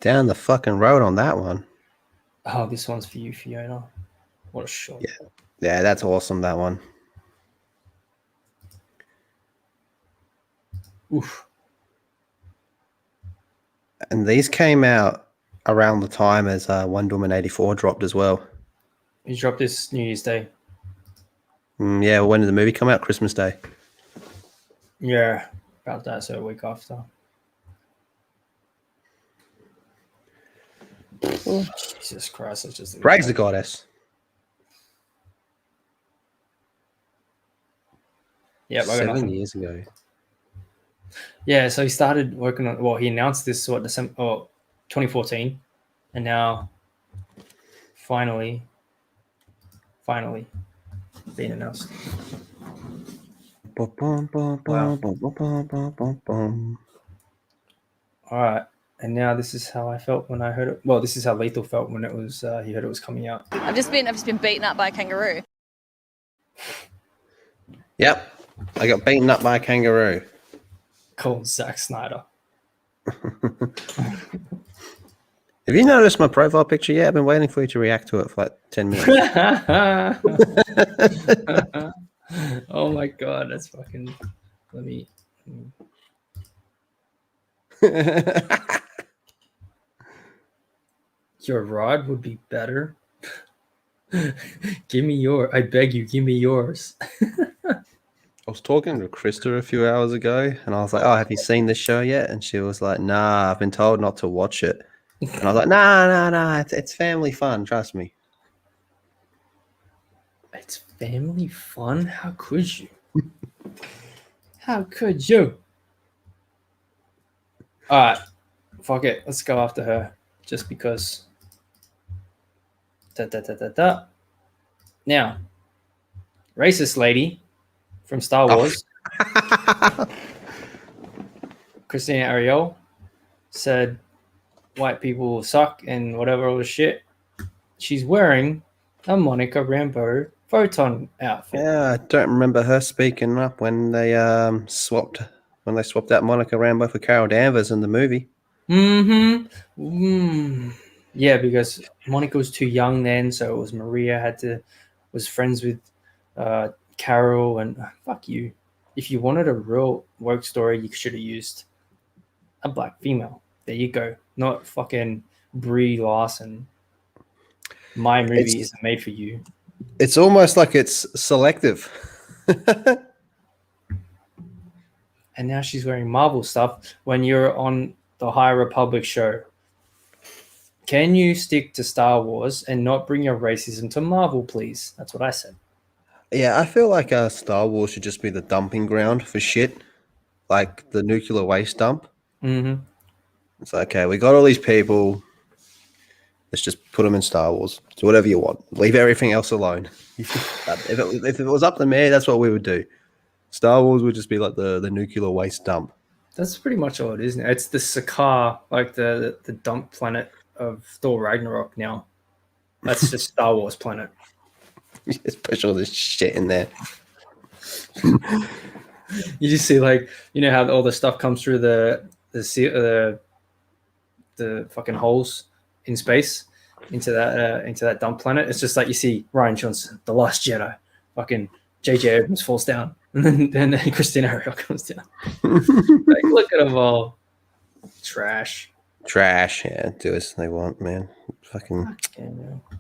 Down the fucking road on that one. Oh, this one's for you, Fiona. What a shot. Yeah, that's awesome, that one. Oof. And these came out around the time as Wonder Woman 84 dropped as well. You dropped this New Year's Day. Yeah, when did the movie come out? Christmas Day. Yeah, about that, so a week after. Jesus Christ, that's just... Brag's the goddess. Yeah, 7 years ago. Yeah, so he started working on... Well, he announced this, December 2014. And now, finally being announced. Wow. All right. And now this is how I felt when I heard it. Well, this is how Lethal felt when it was he heard it was coming out. I've just been beaten up by a kangaroo. Yep. I got beaten up by a kangaroo. Called Zack Snyder. Have you noticed my profile picture yet? I've been waiting for you to react to it for like 10 minutes. Oh my god, that's fucking. Let me. Your rod would be better. Give me your. I beg you, give me yours. I was talking to Krista a few hours ago, and I was like, "Oh, have you seen this show yet?" And she was like, "Nah, I've been told not to watch it." And I was like, "Nah, it's family fun. Trust me." It's family fun. How could you? How could you? All right, fuck it. Let's go after her, just because. Now, racist lady from Star Wars, Christina Ariel, said white people suck and whatever all the shit. She's wearing a Monica Rambeau photon outfit. Yeah, I don't remember her speaking up when they swapped out Monica Rambeau for Carol Danvers in the movie. Yeah, because Monica was too young then, so it was Maria was friends with Carol, and fuck you. If you wanted a real woke story, you should have used a black female. There you go. Not fucking Brie Larson. My movie isn't made for you. It's almost like it's selective. And now she's wearing Marvel stuff when you're on the High Republic show. Can you stick to Star Wars and not bring your racism to Marvel, please? That's what I said. Yeah, I feel like Star Wars should just be the dumping ground for shit, like the nuclear waste dump. Mm-hmm. It's like, okay, we got all these people. Let's just put them in Star Wars. Do whatever you want. Leave everything else alone. If it was up to me, that's what we would do. Star Wars would just be like the nuclear waste dump. That's pretty much all it is now. It's the Sakaar, like the dump planet of Thor Ragnarok now. That's just Star Wars planet. You just push all this shit in there. You just see, like, you know how all the stuff comes through the fucking holes in space into that dump planet. It's just like you see Ryan Johnson, The Last Jedi, fucking J.J. Abrams falls down, and then Christina Ariel comes down. Like, look at them all. Trash. Yeah, do as they want, man. Fucking. Yeah.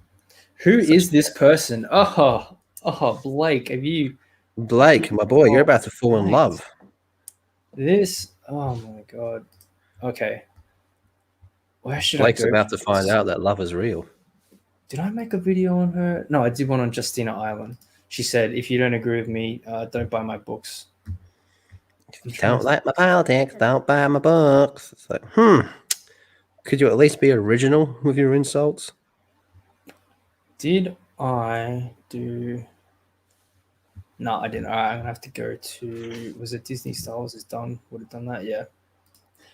Who is this person? Oh, Blake, have you? Blake, my boy, you're about to fall in love. This, oh my god. Okay. Where should Blake's I go? about to find out that love is real. Did I make a video on her? No, I did one on Justina Island. She said, if you don't agree with me, don't buy my books. Don't like my politics, don't buy my books. It's like, could you at least be original with your insults? Did I do... No, I didn't. All right, I'm going to have to go to... Was it Disney Star Wars is done? Would have done that, yeah.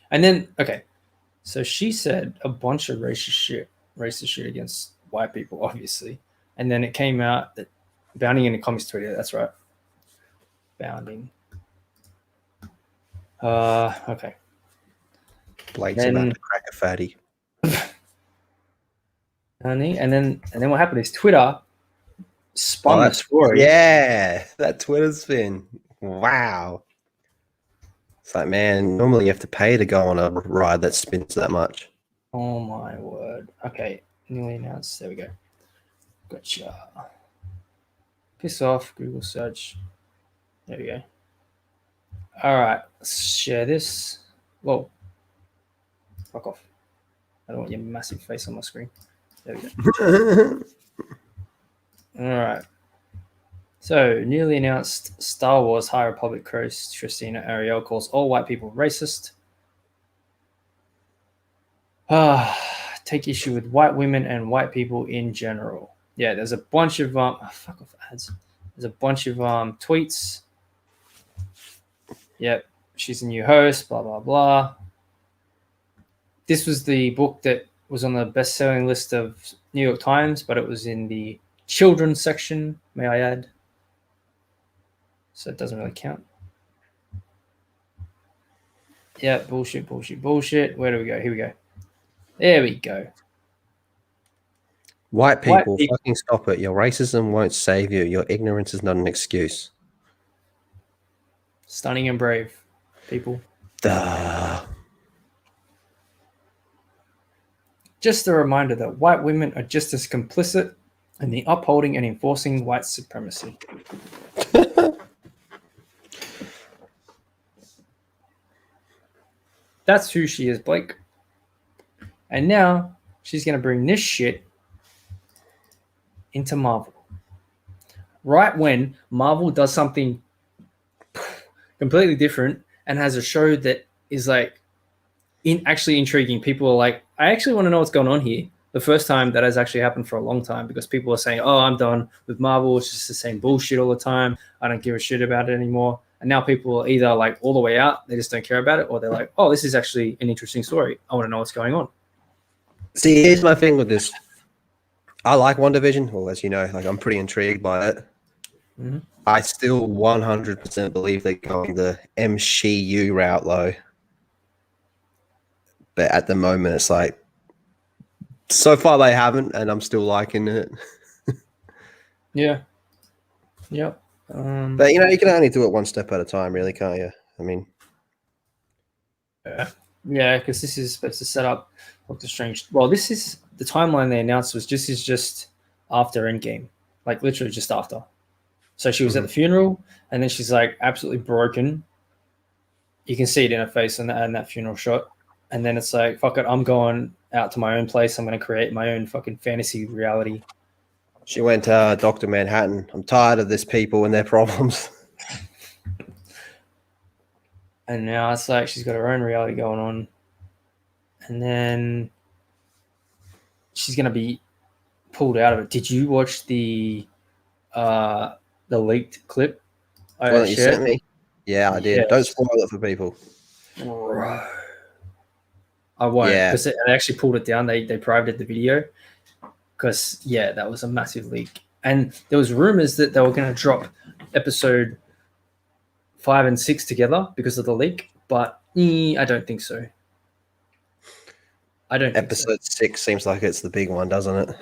And then, okay. So she said a bunch of racist shit against white people, obviously. And then it came out that Bounding in the Comics Twitter, that's right. Bounding. Okay. Blake's about to crack a fatty. And then what happened is Twitter spun the story. Yeah, that Twitter spin. Wow. It's like, man, normally you have to pay to go on a ride that spins that much. Oh my word. Okay, newly announced. There we go. Gotcha. Piss off, Google search. There we go. All right, let's share this. Whoa. Fuck off. I don't want your massive face on my screen. There we go. All right. So, newly announced Star Wars High Republic host Christina Ariel calls all white people racist. Take issue with white women and white people in general. Yeah, there's a bunch of fuck off ads. There's a bunch of tweets. Yep, she's a new host. Blah blah blah. This was the book that was on the best-selling list of New York Times, but it was in the children's section. May I add? So it doesn't really count. Yeah, bullshit. Where do we go? Here we go. There we go. White people, people- fucking stop it. Your racism won't save you. Your ignorance is not an excuse. Stunning and brave people. Duh. Just a reminder that white women are just as complicit in the upholding and enforcing white supremacy. That's who she is, Blake. And now she's going to bring this shit into Marvel. Right when Marvel does something completely different and has a show that is like actually intriguing. People are like, I actually want to know what's going on here. The first time that has actually happened for a long time, because people are saying, oh, I'm done with Marvel. It's just the same bullshit all the time. I don't give a shit about it anymore. And now people are either like all the way out, they just don't care about it, or they're like, oh, this is actually an interesting story. I want to know what's going on. See, here's my thing with this. I like WandaVision. Well, as you know, like I'm pretty intrigued by it. Mhm. I still 100% believe they're going the MCU route, though. But at the moment, it's like so far they haven't, and I'm still liking it. Yeah. Yep. But you know, you can only do it one step at a time, really, can't you? I mean, Yeah, because this is supposed to set up Doctor Strange. Well, this is the timeline they announced was just after Endgame, like literally just after. So she was at the funeral, and then she's like absolutely broken. You can see it in her face in that funeral shot. And then it's like, fuck it, I'm going out to my own place. I'm going to create my own fucking fantasy reality. she went to Dr. Manhattan. I'm tired of this people and their problems. And now it's like she's got her own reality going on. And then she's going to be pulled out of it. Did you watch the leaked clip I Well, you shared? sent me. Yeah, I did. Yes. Don't spoil it for people. Bro. I won't, Yeah. because they actually pulled it down. They privated the video because that was a massive leak. And there was rumors that they were going to drop episode 5 and 6 together because of the leak, but I don't think so. I don't think so. Episode 6 seems like it's the big one, doesn't it?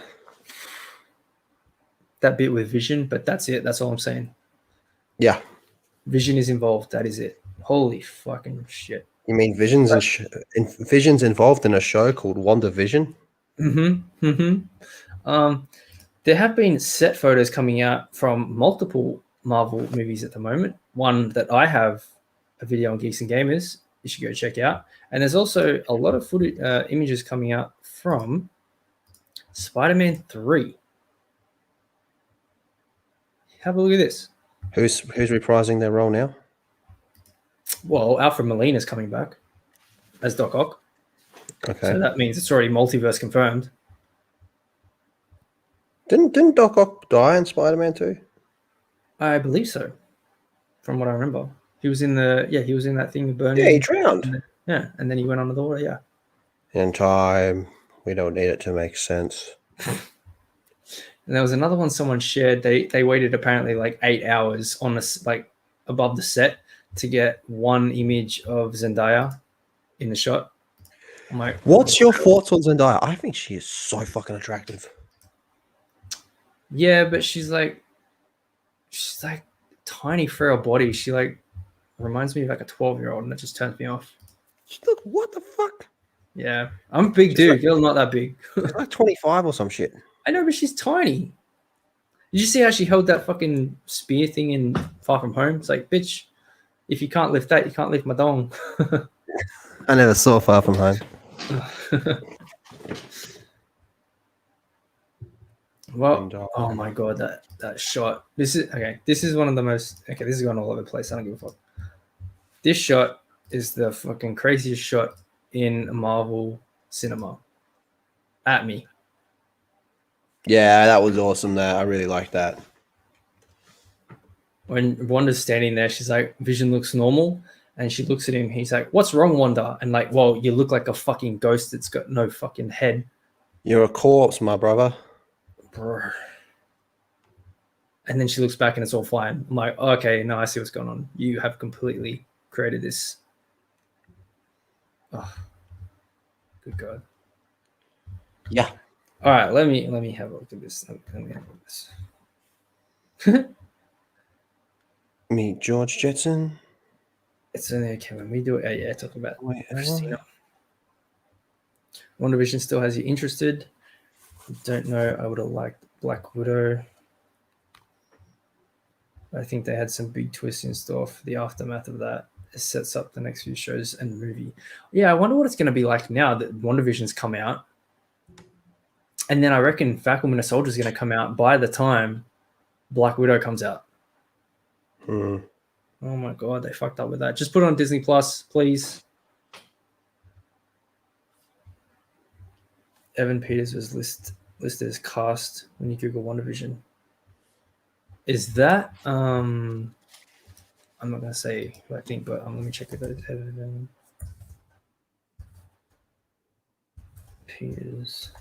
That bit with Vision, but that's it. That's all I'm saying. Yeah. Vision is involved. That is it. Holy fucking shit. You mean Vision's Vision's involved in a show called WandaVision? There have been set photos coming out from multiple Marvel movies at the moment. One that I have a video on Geeks and Gamers. You should go check out. And there's also a lot of footage, images coming out from Spider-Man 3. Have a look at this. Who's reprising their role now? Well, Alfred Molina's coming back as Doc Ock. Okay. So that means it's already multiverse confirmed. Didn't Doc Ock die in Spider-Man 2? I believe so, from what I remember. He was in he was in that thing with burning. Yeah, he drowned. Yeah, and then he went under the water, yeah. In time. We don't need it to make sense. And there was another one someone shared. They waited apparently like 8 hours on this, like above the set to get one image of Zendaya in the shot. I'm like, What's your thoughts on Zendaya? I think she is so fucking attractive. yeah, but she's like tiny frail body. She like reminds me of like a 12-year-old, and that just turns me off. Look, what the fuck? Yeah, I'm a big dude. Girl's not that big. She's like 25 or some shit. I know, but she's tiny. Did you see how she held that fucking spear thing in Far From Home? It's like, bitch, if you can't lift that, you can't lift my dong. I never saw Far From Home. Well, oh my god, that shot. This is one of the most. Okay, this is going all over the place. I don't give a fuck. This shot is the fucking craziest shot in Marvel cinema. At me. Yeah, that was awesome. That I really liked that. When Wanda's standing there, she's like, Vision looks normal. And she looks at him. He's like, what's wrong, Wanda? And like, well, you look like a fucking ghost that's got no fucking head. You're a corpse, my brother. Bro. And then she looks back and it's all fine. I'm like, okay, no, I see what's going on. You have completely created this. Oh, good God. Yeah. All right, let me have a look at this. Let me have a look at this. Meet George Jetson. It's in there, Kevin. We do it. Yeah, talk about Wait, Christina. WandaVision still has you interested. Don't know. I would have liked Black Widow. I think they had some big twists in store for the aftermath of that. It sets up the next few shows and movie. Yeah, I wonder what it's going to be like now that WandaVision's come out. And then I reckon Falcon Winter Soldier is going to come out by the time Black Widow comes out. Hmm. Oh my God, they fucked up with that. Just put it on Disney Plus, please. Evan Peters was listed as cast when you Google WandaVision. Is that I'm not gonna say what I think, but let me check if that is Evan Peters.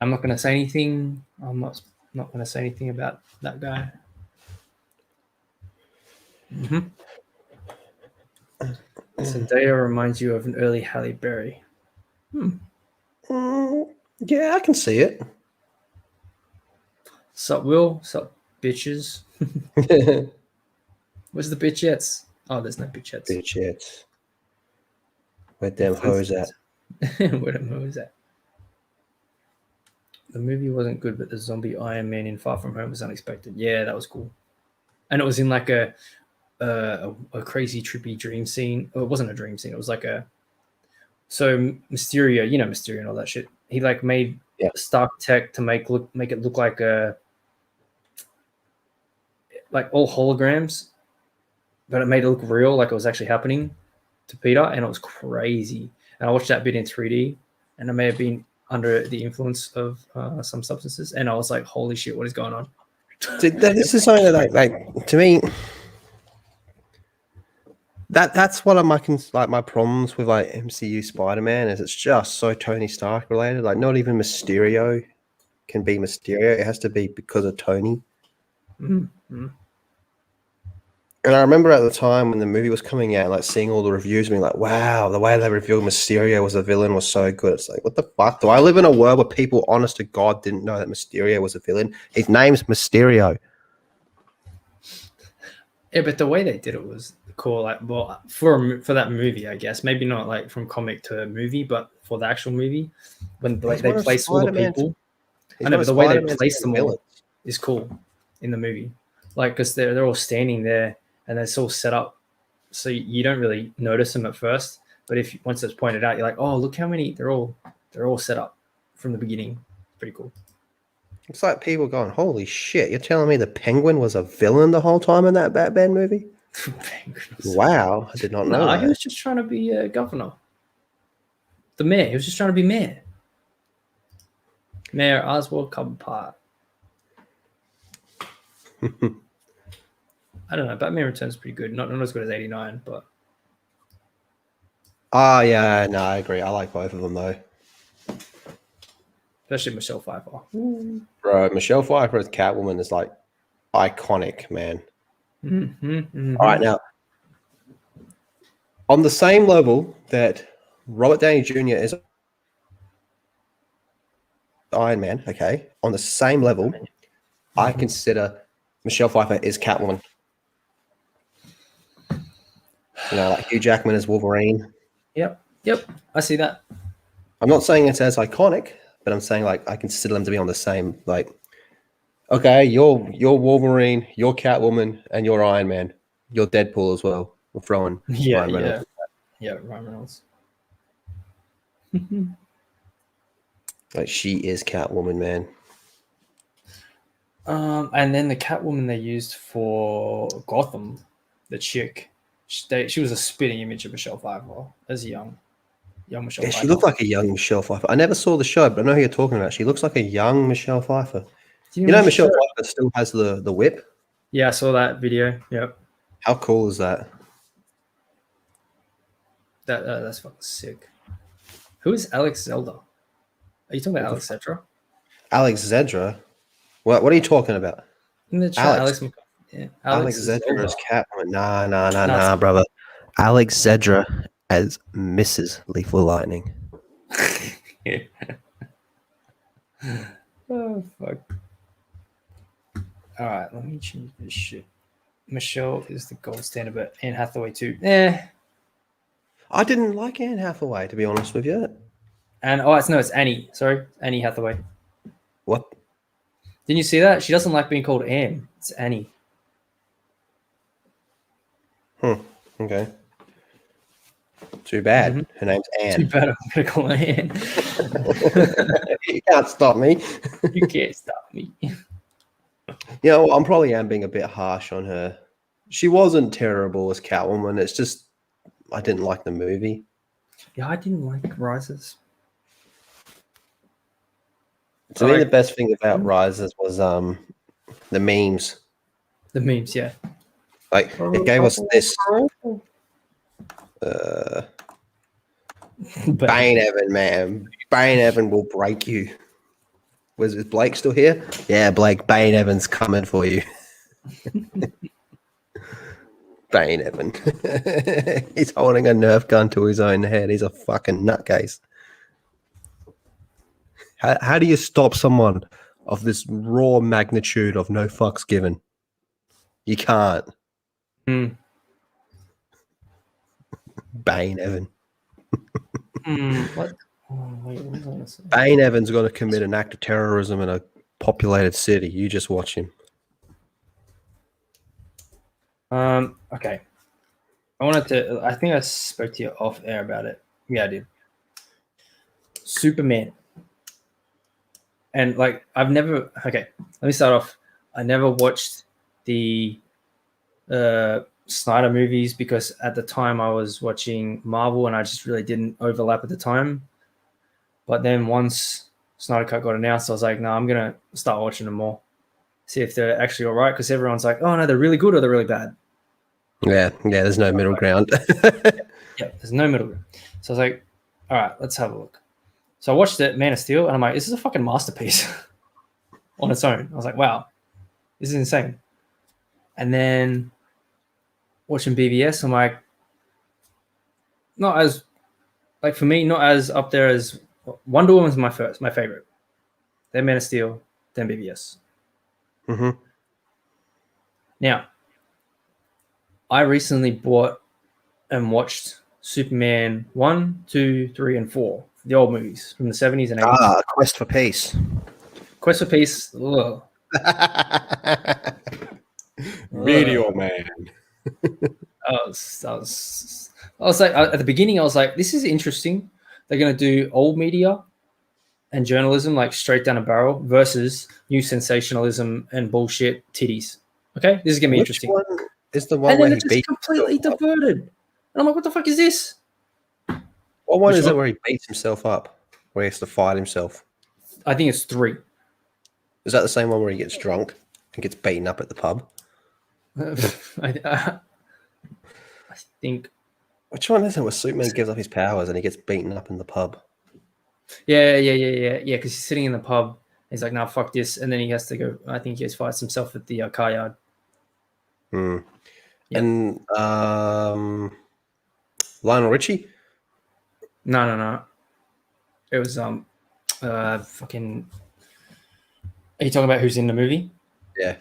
I'm not gonna say anything. I'm not gonna say anything about that guy. Mm-hmm. Zendaya reminds you of an early Halle Berry. Yeah, I can see it. Sup, Will? Sup, bitches? Where's the bitchettes? Oh, there's no bitchettes. Bitchettes. Where them hoes at? Where them hoes at? The movie wasn't good, but the zombie Iron Man in Far From Home was unexpected. Yeah, that was cool. And it was in like a crazy trippy dream scene. Oh, it wasn't a dream scene. It was like so Mysterio, you know Mysterio and all that shit. He like made Stark tech to make it look like all holograms, but it made it look real, like it was actually happening to Peter, and it was crazy. And I watched that bit in 3D, and I may have been under the influence of some substances, and I was like, "Holy shit, what is going on?" This is something that, like to me, that's one of my problems with like MCU Spider-Man is it's just so Tony Stark related. Like, not even Mysterio can be Mysterio; it has to be because of Tony. Mm-hmm. And I remember at the time when the movie was coming out, like seeing all the reviews, being like, "Wow, the way they revealed Mysterio was a villain was so good." It's like, what the fuck? Do I live in a world where people, honest to God, didn't know that Mysterio was a villain? His name's Mysterio. Yeah, but the way they did it was cool. Like, well, for that movie, I guess maybe not like from comic to movie, but for the actual movie, when like, they place all the people, I know, but the way they place them all is cool in the movie. Like, because they're all standing there and it's all set up, so you don't really notice them at first. But once it's pointed out, you're like, oh, look how many they're all set up from the beginning. Pretty cool. It's like people going, "Holy shit! You're telling me the Penguin was a villain the whole time in that Batman movie?" Wow, I did not know. No, he was just trying to be a governor. The mayor. He was just trying to be mayor. Mayor Oswald Cobblepot. I don't know. Batman Returns is pretty good. Not as good as 89, but. Yeah, no, I agree. I like both of them though. Especially Michelle Pfeiffer. Bro, Michelle Pfeiffer as Catwoman is like iconic, man. Mm-hmm. All right, now on the same level that Robert Downey Jr. is Iron Man, okay, on the same level, I consider Michelle Pfeiffer is Catwoman. You know, like Hugh Jackman as Wolverine. Yep. I see that. I'm not saying it's as iconic, but I'm saying like I consider them to be on the same, like, okay, you're Wolverine, you're Catwoman, and you're Iron Man. You're Deadpool as well. We're throwing Ryan Reynolds. Yeah, Ryan Reynolds. Like, she is Catwoman, man. And then the Catwoman they used for Gotham, the chick, she was a spitting image of Michelle Pfeiffer as a young Michelle Pfeiffer. She looked like a young Michelle Pfeiffer. I never saw the show, but I know who you're talking about. She looks like a young Michelle Pfeiffer. You know Michelle Pfeiffer still has the whip? Yeah, I saw that video. Yep. How cool is that? That's fucking sick. Who is Alex Zelda? Are you talking about Alex Zedra? Alex Zedra? What are you talking about? In the chat, Alex Zedra as Catwoman. Nah, brother. Alex Zedra as Mrs. Lethal Lightning. Oh fuck. All right, let me change this shit. Michelle is the gold standard, but Anne Hathaway too. I didn't like Anne Hathaway, to be honest with you. And it's Annie. Sorry, Annie Hathaway. What? Didn't you see that? She doesn't like being called Anne. It's Annie. Okay. Too bad. Her name's Too Anne. bad I'm gonna call her Anne. You can't stop me. You can't stop me. You know, I'm probably am being a bit harsh on her. She wasn't terrible as Catwoman. It's just I didn't like the movie. Yeah, I didn't like Rises. To me, the best thing about Rises was the memes. The memes, yeah. Like it gave us this Bane Evan, man. Bane Evan will break you. Is Blake still here? Yeah, Blake. Bane Evan's coming for you. Bane Evan. He's holding a Nerf gun to his own head. He's a fucking nutcase. How do you stop someone of this raw magnitude of no fucks given? You can't. Bane Evan. What? Oh, wait, what was I gonna say? Bane Evan's going to commit an act of terrorism in a populated city. You just watch him. Okay. I think I spoke to you off air about it. Yeah, I did. Superman. And like, let me start off. I never watched the Snyder movies because at the time I was watching Marvel and I just really didn't overlap at the time. But then once Snyder Cut got announced, I was like, no, I'm going to start watching them more. See if they're actually all right. Because everyone's like, oh, no, they're really good or they're really bad. Yeah, there's no middle ground. Yeah, there's no middle ground. So I was like, all right, let's have a look. So I watched it, Man of Steel, and I'm like, this is a fucking masterpiece on its own. I was like, wow, this is insane. And then watching BVS, I'm like, not as, like for me, not as up there as Wonder Woman's my favorite. Then Man of Steel, then BVS. Mm-hmm. Now, I recently bought and watched Superman 1, 2, 3, and 4, the old movies from the 70s and 80s. Quest for Peace. Quest for Peace. Ugh. Video Man. I was like, at the beginning, I was like, this is interesting. They're going to do old media and journalism, like straight down a barrel, versus new sensationalism and bullshit titties. Okay, this is going to be interesting. One is the one And where then he it's just beats completely diverted. And I'm like, what the fuck is this? What one Which is it one? where he beats himself up? Where he has to fight himself? I think it's 3. Is that the same one where he gets drunk and gets beaten up at the pub? I think. Which one is it where Superman gives up his powers and he gets beaten up in the pub? Yeah. Because he's sitting in the pub. He's like, nah, fuck this. And then he has to go. I think he fights himself at the car yard. Hmm. Yeah. And Lionel Richie? No. It was fucking. Are you talking about who's in the movie Yeah.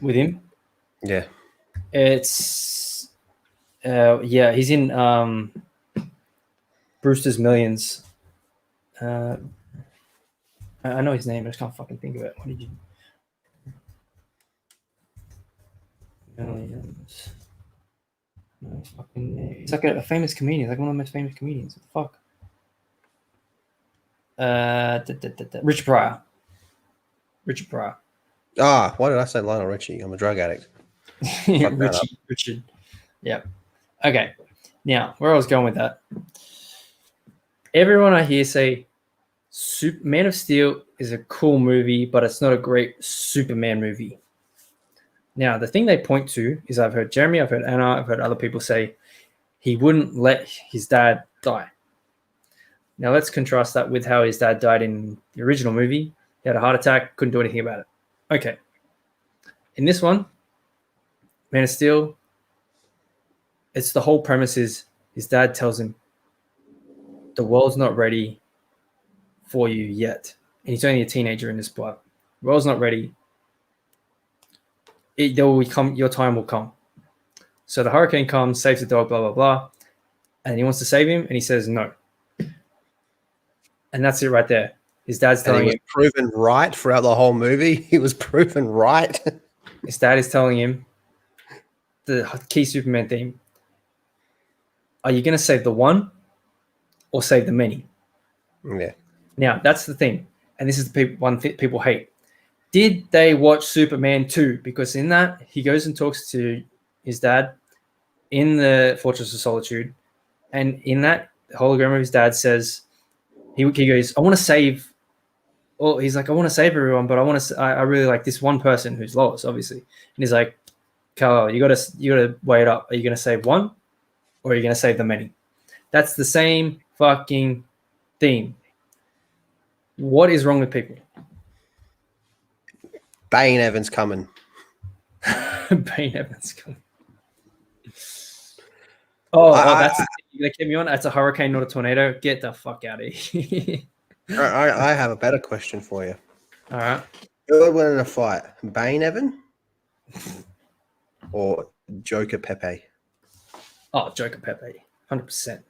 with him? Yeah. It's he's in Brewster's Millions. I know his name, I just can't fucking think of it. What did you? Millions. No, it's like a famous comedian. It's like one of the most famous comedians. What the fuck? Richard Pryor. Why did I say Lionel Richie? I'm a drug addict. Richard. Yeah. Okay. Now, where I was going with that. Everyone I hear say Man of Steel is a cool movie, but it's not a great Superman movie. Now, the thing they point to is I've heard Jeremy, I've heard Anna, I've heard other people say he wouldn't let his dad die. Now, let's contrast that with how his dad died in the original movie. He had a heart attack, couldn't do anything about it. Okay. In this one, Man of Steel, it's the whole premise is his dad tells him the world's not ready. for you yet. And he's only a teenager in this, but world's not ready. There will come, your time will come. So the hurricane comes, saves the dog, blah, blah, blah. And he wants to save him, and he says no. And that's it right there. His dad's telling him. He was proven right throughout the whole movie. He was proven right. His dad is telling him the key Superman theme. Are you going to save the one or save the many? Yeah. Now, that's the thing. And this is the one thing people hate. Did they watch Superman 2? Because in that, he goes and talks to his dad in the Fortress of Solitude. And in that, the hologram of his dad says, he goes, I want to save. Well, he's like, I want to save everyone, but I really like this one person who's Lois, obviously. And he's like, Kal-El, you gotta weigh it up. Are you gonna save one, or are you gonna save the many? That's the same fucking theme. What is wrong with people? Bane Evans coming. Bane Evans coming. That's they kept me on. That's a hurricane, not a tornado. Get the fuck out of here. I have a better question for you. All right. Who would win in a fight? Bane Evan or Joker Pepe? Oh, Joker Pepe. 100%.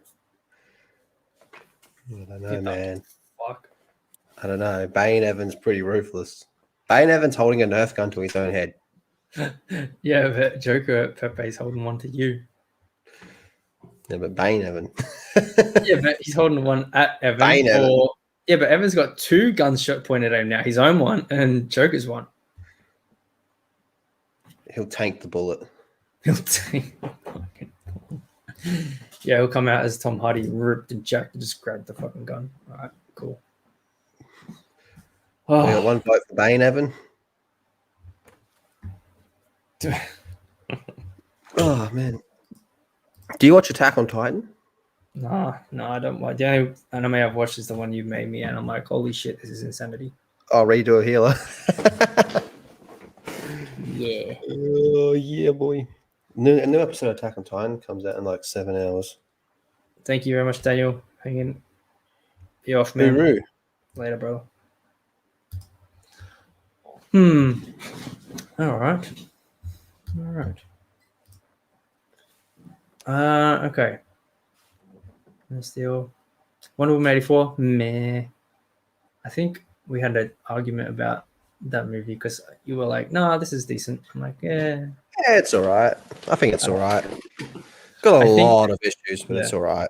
I don't know, man. Fuck. I don't know. Bane Evans pretty ruthless. Bane Evans holding a Nerf gun to his own head. Yeah, but Joker Pepe's holding one to you. Yeah, but Bane Evan. Yeah, but he's holding one at Evan. Bane Evan. Yeah, but Evan's got two guns pointed at him now. His own one and Joker's one. He'll tank the bullet. He'll take the fucking bullet. Yeah, he'll come out as Tom Hardy, ripped and jacked, and just grab the fucking gun. All right, cool. We got one vote for Bane Evan. Oh, man. Do you watch Attack on Titan? No, I don't. The only anime I've watched is the one you made me, and I'm like, holy shit, this is insanity. Oh, Redo a Healer. Yeah. Oh, yeah, boy. A new episode of Attack on Titan comes out in like 7 hours. Thank you very much, Daniel. Hanging. Be off, man. Hooroo. Later, bro. All right. Okay. Still, Wonder Woman 84. Meh. I think we had an argument about that movie because you were like, "No, this is decent." I'm like, "Yeah, it's all right. I think it's all right. Got a lot of issues, but it's all right."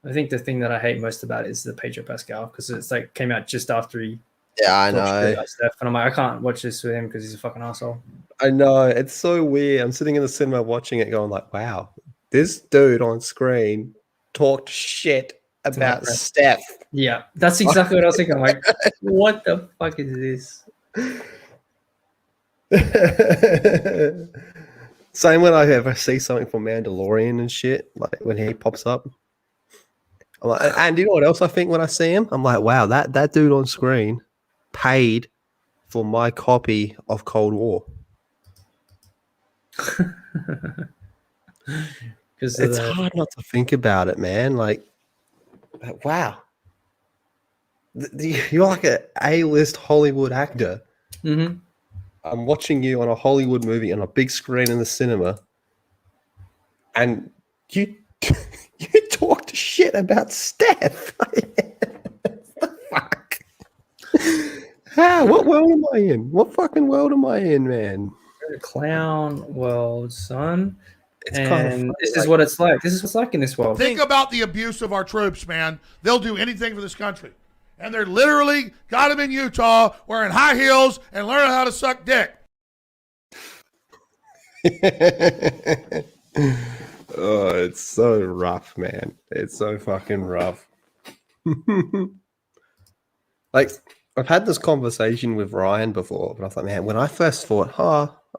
I think the thing that I hate most about it is the Pedro Pascal because it's like came out just after he. Yeah, I know. Stuff, and I'm like, I can't watch this with him because he's a fucking asshole. I know. It's so weird. I'm sitting in the cinema watching it, going like, "Wow, this dude on screen talked shit about Steph." Yeah, that's exactly what I was thinking. I'm like, what the fuck is this? Same when I ever see something from Mandalorian and shit, like when he pops up. I'm like, and you know what else I think when I see him? I'm like, wow, that dude on screen paid for my copy of Cold War. Because it's hard not to think about it, man. Like wow. You're like an A-list Hollywood actor. Mm-hmm. I'm watching you on a Hollywood movie on a big screen in the cinema, and you talked shit about Steph. What the fuck? How? What world am I in? What fucking world am I in, man? You're a clown world, son. It's and kind of funny, this is what it's like. This is what's like in this world. Think about the abuse of our troops, man. They'll do anything for this country. And they're literally got them in Utah wearing high heels and learning how to suck dick. Oh, it's so rough, man. It's so fucking rough. Like, I've had this conversation with Ryan before, but I thought, man, when I first thought,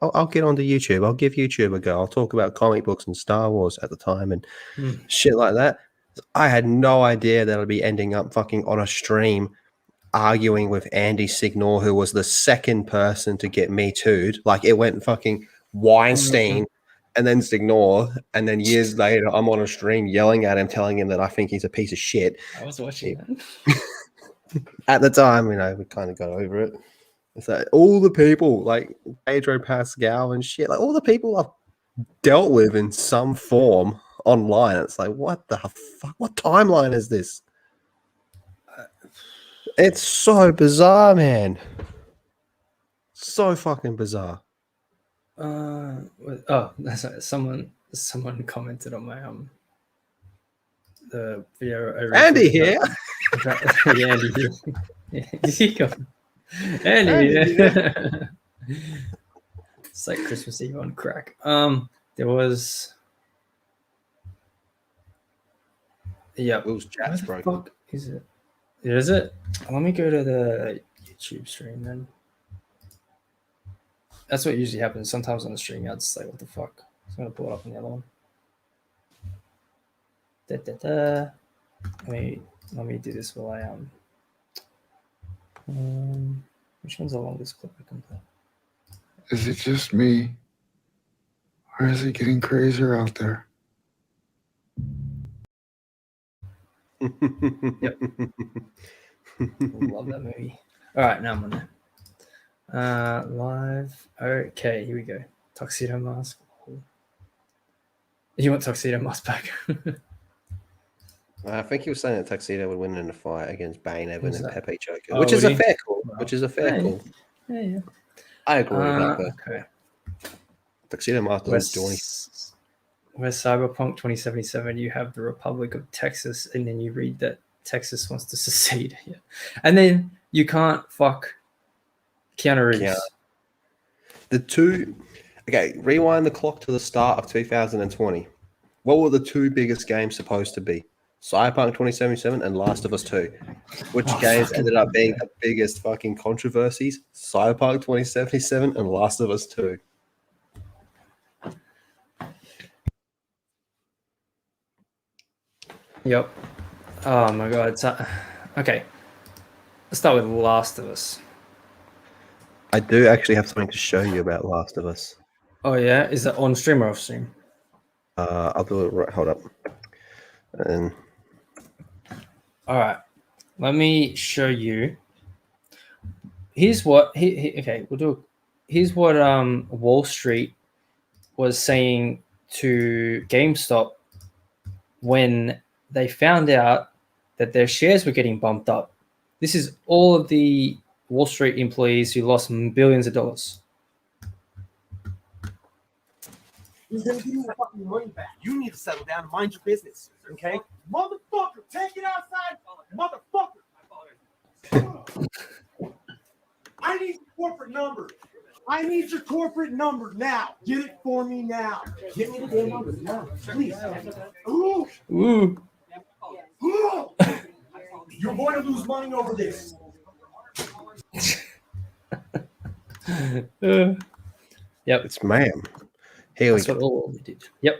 I'll get onto YouTube. I'll give YouTube a go. I'll talk about comic books and Star Wars at the time and shit like that. I had no idea that I'd be ending up fucking on a stream arguing with Andy Signor, who was the second person to get Me Too'd. Like, it went fucking Weinstein and then Signor, and then years later, I'm on a stream yelling at him, telling him that I think he's a piece of shit. I was watching that. At the time, we kind of got over it. It's like all the people like Pedro Pascal and shit, like all the people I've dealt with in some form online. It's like, what the fuck? What timeline is this? It's so bizarre, man. So fucking bizarre. That's right. Someone commented on my the video. Andy here. Yeah, Andy here. Yeah, did he come? Andy here. It's like Christmas Eve on crack. There was. Yeah. Will's chat's Where the broken. fuck is it? Is it? Let me go to the YouTube stream then. That's what usually happens. Sometimes on the stream, I'd just like, what the fuck? I'm gonna pull it up on the other one. Let me do this while I which one's the longest clip I can play? Is it just me? Or is it getting crazier out there? Yep. Love that movie. All right, now I'm on there. Live. Okay, here we go. Tuxedo Mask. You want Tuxedo Mask back? I think he was saying that Tuxedo would win in a fight against Bane, Evan, Who's and that? Pepe Choker, Oh, which is would a he? fair call. Wow. Which is a fair Yeah, call. Yeah. I agree with that. But Okay. Tuxedo Mask doesn't do anything. Where Cyberpunk 2077, you have the Republic of Texas, and then you read that Texas wants to secede. Yeah. And then you can't fuck Keanu Reeves. Yeah. The two. Okay, rewind the clock to the start of 2020. What were the two biggest games supposed to be? Cyberpunk 2077 and Last of Us 2. Which games ended up being the biggest fucking controversies? Cyberpunk 2077 and Last of Us 2. Yep. Oh my god. Okay. Let's start with Last of Us. I do actually have something to show you about Last of Us. Oh yeah, is that on stream or off stream? I'll do it right. Hold up. And All right. Let me show you. Here's what okay, we'll do. Here's what Wall Street was saying to GameStop when they found out that their shares were getting bumped up. This is all of the Wall Street employees who lost billions of dollars. He's gonna give me my fucking money back. You need to settle down and mind your business, okay? Motherfucker, take it outside, motherfucker. I need your corporate number. I need your corporate number now. Get it for me now. Get me the damn number now, please. Ooh. Ooh. Ooh. You're going to lose money over this. Yep. it's ma'am. Here we That's go. what all of them did. Yep.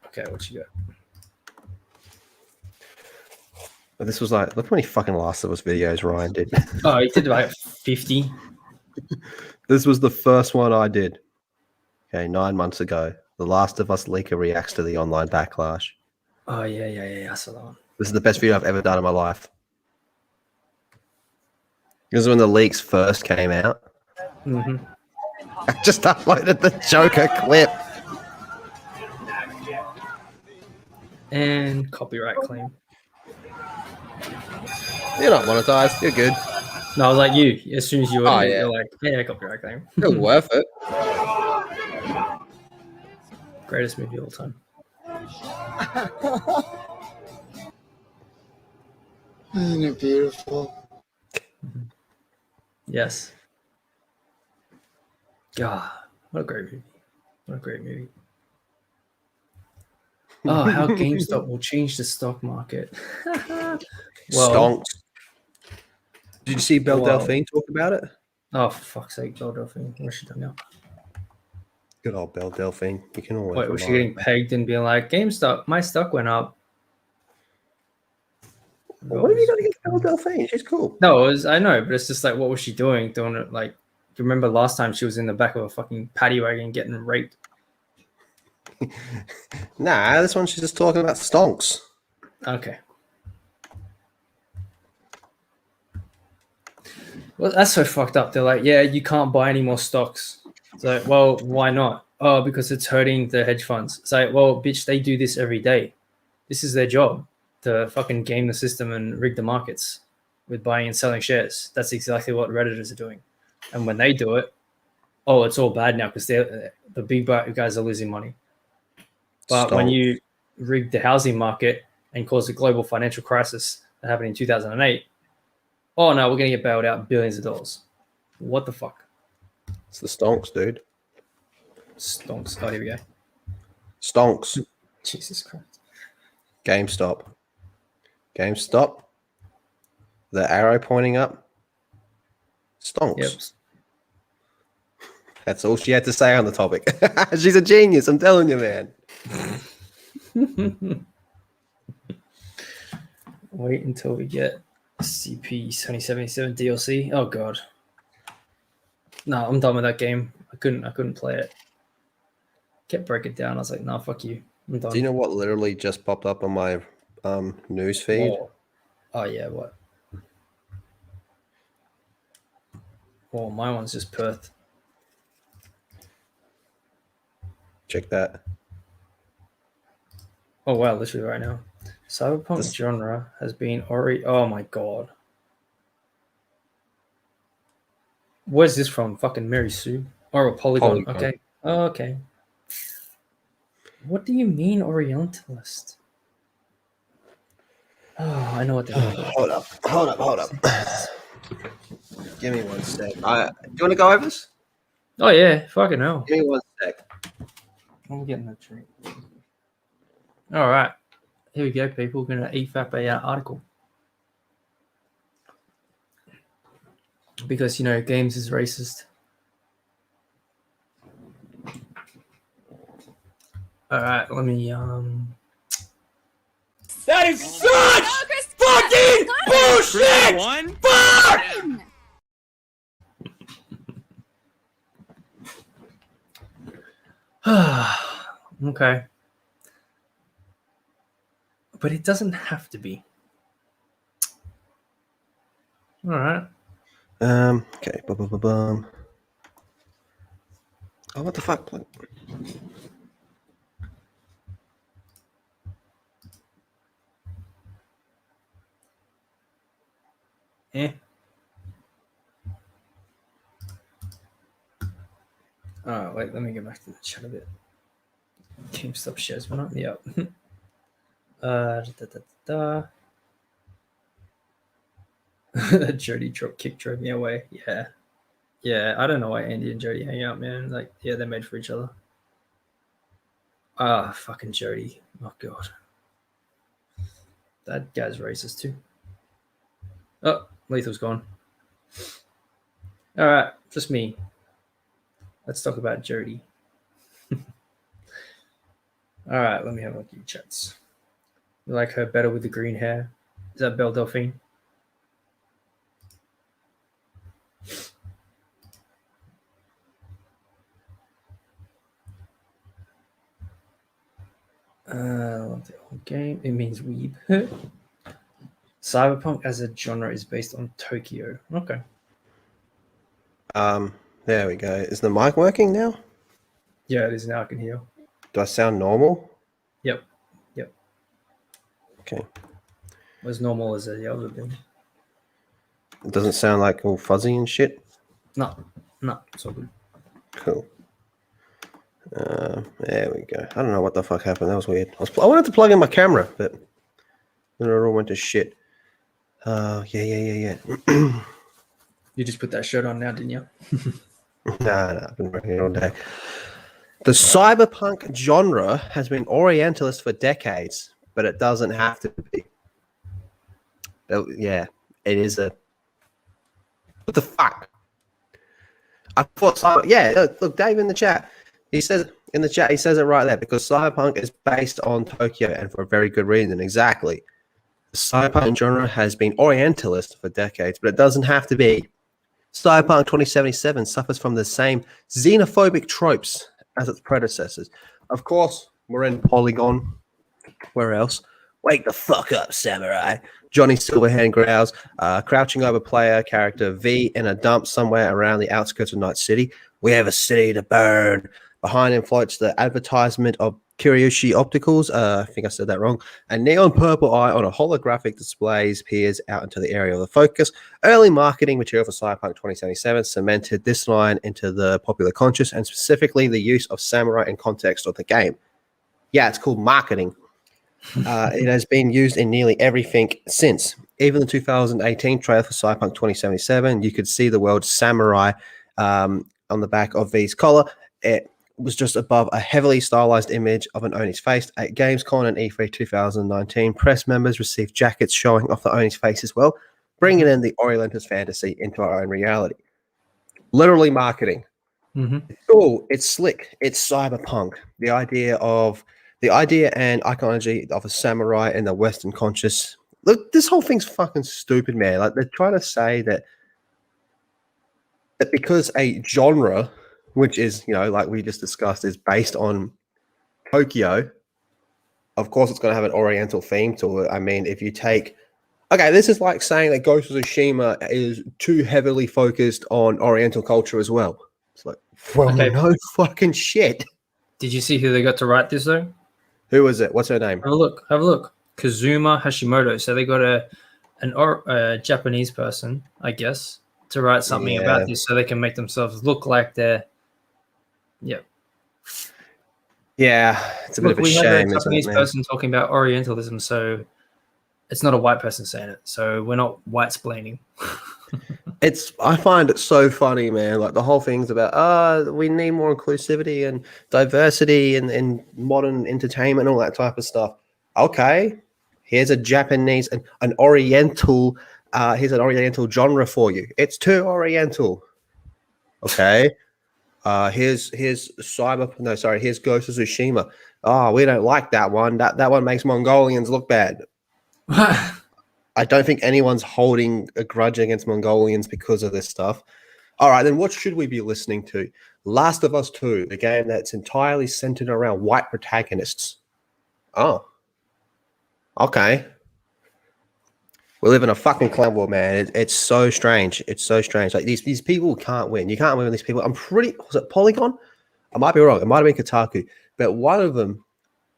Okay, what you got? This was like, look how many fucking Last of Us videos Ryan did. Oh, he did like 50. This was the first one I did. Okay, 9 months ago. The Last of Us leaker reacts to the online backlash. Oh yeah. I saw that one. This is the best video I've ever done in my life. This is when the leaks first came out. Mm-hmm. I just uploaded the Joker clip. And copyright claim. You're not monetized. You're good. No, I was like you. As soon as you Oh, ordered it, yeah. you're like, yeah, copyright claim. You're worth it. Greatest movie of all time. Isn't it beautiful? Yes. God, what a great movie. What a great movie. Oh, how GameStop will change the stock market. Stonks. Did you see Belle Wow. Delphine talk about it? Oh, for fuck's sake, Belle Delphine. What's she done now? Good old Belle Delphine. You can always. Wait, was she rely getting pegged and being like, GameStop, my stock went up? on- What have you got against Belle Delphine? She's cool. No, I know, but it's just like, what was she doing? Doing it like, do you remember last time she was in the back of a fucking paddy wagon getting raped? Nah, this one she's just talking about stonks. Okay. Well, that's so fucked up. They're like, yeah, you can't buy any more stocks. It's like, well, why not? Oh, because it's hurting the hedge funds. It's like, well, bitch, they do this every day. This is their job, to fucking game the system and rig the markets with buying and selling shares. That's exactly what Redditors are doing. And when they do it, oh, it's all bad now because the big guys are losing money. But when you rig the housing market and cause a global financial crisis that happened in 2008, oh no, we're going to get bailed out billions of dollars. What the fuck? It's the stonks, dude. Stonks. Oh, here we go. Stonks. Jesus Christ. GameStop. GameStop. The arrow pointing up. Stonks. Yep. That's all she had to say on the topic. She's a genius, I'm telling you, man. Wait until we get CP2077 DLC. Oh god. No, I'm done with that game. I couldn't play it. Kept breaking it down. I was like, nah, fuck you. I'm done. Do you know what literally just popped up on my news feed? Oh yeah, what? Oh, my one's just Perth. Check that. Oh wow, literally right now. Cyberpunk genre has been already. Oh my god. Where's this from? Fucking Mary Sue or a Polygon? Okay. Oh, okay. What do you mean Orientalist? Oh, I know what they mean. Hold up. Give me 1 sec. Do you want to go over this? Oh yeah, fucking hell. Give me 1 sec. I'm getting a drink. All right, here we go, people. We're gonna EFAP a article because games is racist. All right, let me That is such fucking bullshit! Fuck! Okay. But it doesn't have to be. All right. Okay. Oh, what the fuck? Oh, wait, let me get back to the chat a bit. GameStop shares went up. Yep. Jody drove me away. Yeah. I don't know why Andy and Jody hang out, man. Like, yeah, they're made for each other. Ah, fucking Jody. Oh god, that guy's racist too. Oh, Lethal's gone. All right, just me. Let's talk about Jody. All right, let me have a look at your chats. You like her better with the green hair? Is that Belle Delphine? The whole game. It means weeb. Cyberpunk as a genre is based on Tokyo. Okay. There we go. Is the mic working now? Yeah, it is now. I can hear. Do I sound normal? Yep. Okay. As normal as the other thing. It doesn't sound like all fuzzy and shit. No, it's all good. Cool. There we go. I don't know what the fuck happened. That was weird. I wanted to plug in my camera, but then it all went to shit. Yeah. You just put that shirt on now, didn't you? No, I've been working all day. The cyberpunk genre has been Orientalist for decades, but it doesn't have to be. Yeah, it is a. What the fuck? I thought look, Dave in the chat. He says in the chat, he says it right there because cyberpunk is based on Tokyo and for a very good reason. Exactly. The cyberpunk genre has been Orientalist for decades, but it doesn't have to be. Cyberpunk 2077 suffers from the same xenophobic tropes as its predecessors. Of course, we're in Polygon. Where else? Wake the fuck up, samurai. Johnny Silverhand growls, crouching over player character V in a dump somewhere around the outskirts of Night City. We have a city to burn. Behind him floats the advertisement of Kiryoshi Opticals. I think I said that wrong. A neon purple eye on a holographic display peers out into the area of the focus. Early marketing material for Cyberpunk 2077 cemented this line into the popular conscious, and specifically the use of samurai in context of the game. Yeah, it's called marketing. It has been used in nearly everything since. Even the 2018 trailer for Cyberpunk 2077, you could see the word samurai on the back of V's collar. It was just above a heavily stylized image of an Oni's face. At Gamescom and E3 2019, press members received jackets showing off the Oni's face as well, bringing in the Orientalist fantasy into our own reality. Literally marketing. It's cool. It's slick. It's cyberpunk. The idea and iconology of a samurai in the Western conscious. Look, this whole thing's fucking stupid, man. Like, they're trying to say that because a genre, which is, you know, like we just discussed, is based on Tokyo, of course it's going to have an Oriental theme to it. I mean, if you take... Okay, this is like saying that Ghost of Tsushima is too heavily focused on Oriental culture as well. It's like, well, no fucking shit. Did you see who they got to write this, though? Who was it? What's her name? Have a look. Kazuma Hashimoto. So they got a Japanese person, I guess, to write something about this, so they can make themselves look like they're. Yep. Yeah, it's a bit of a shame. We have a Japanese person talking about Orientalism, so it's not a white person saying it. So we're not white-splaining. I find it so funny, man. Like, the whole thing's about, we need more inclusivity and diversity in modern entertainment and all that type of stuff. Okay, here's a Japanese, an Oriental, here's an Oriental genre for you. It's too Oriental. Okay. Here's Ghost of Tsushima. Oh, we don't like that one. That one makes Mongolians look bad. I don't think anyone's holding a grudge against Mongolians because of this stuff. All right, then what should we be listening to? Last of Us 2, the game that's entirely centered around white protagonists. Oh. Okay. We live in a fucking clown world, man. It's so strange. It's so strange. Like, these people can't win. You can't win with these people. Was it Polygon? I might be wrong. It might have been Kotaku. But one of them,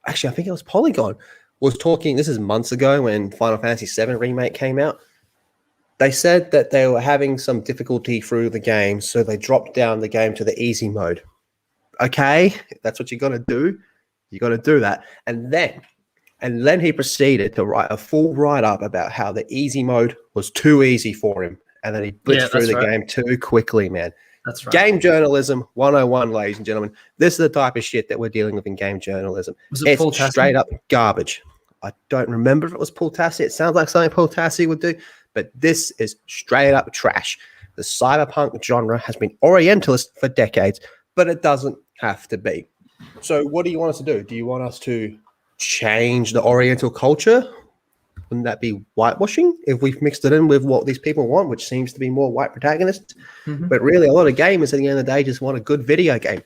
actually, I think it was Polygon, was talking, this is months ago when Final Fantasy VII Remake came out. They said that they were having some difficulty through the game, so they dropped down the game to the easy mode. Okay, if that's what you're going to do, you're going to do that. And then he proceeded to write a full write-up about how the easy mode was too easy for him, and then he blitzed through the game too quickly, man. That's right. Game journalism 101, ladies and gentlemen. This is the type of shit that we're dealing with in game journalism. It's straight up garbage. I don't remember if it was Paul Tassi. It sounds like something Paul Tassi would do, but this is straight up trash. The cyberpunk genre has been Orientalist for decades, but it doesn't have to be. So what do you want us to do? Do you want us to change the Oriental culture? Wouldn't that be whitewashing if we've mixed it in with what these people want, which seems to be more white protagonists? But really, a lot of gamers at the end of the day just want a good video game.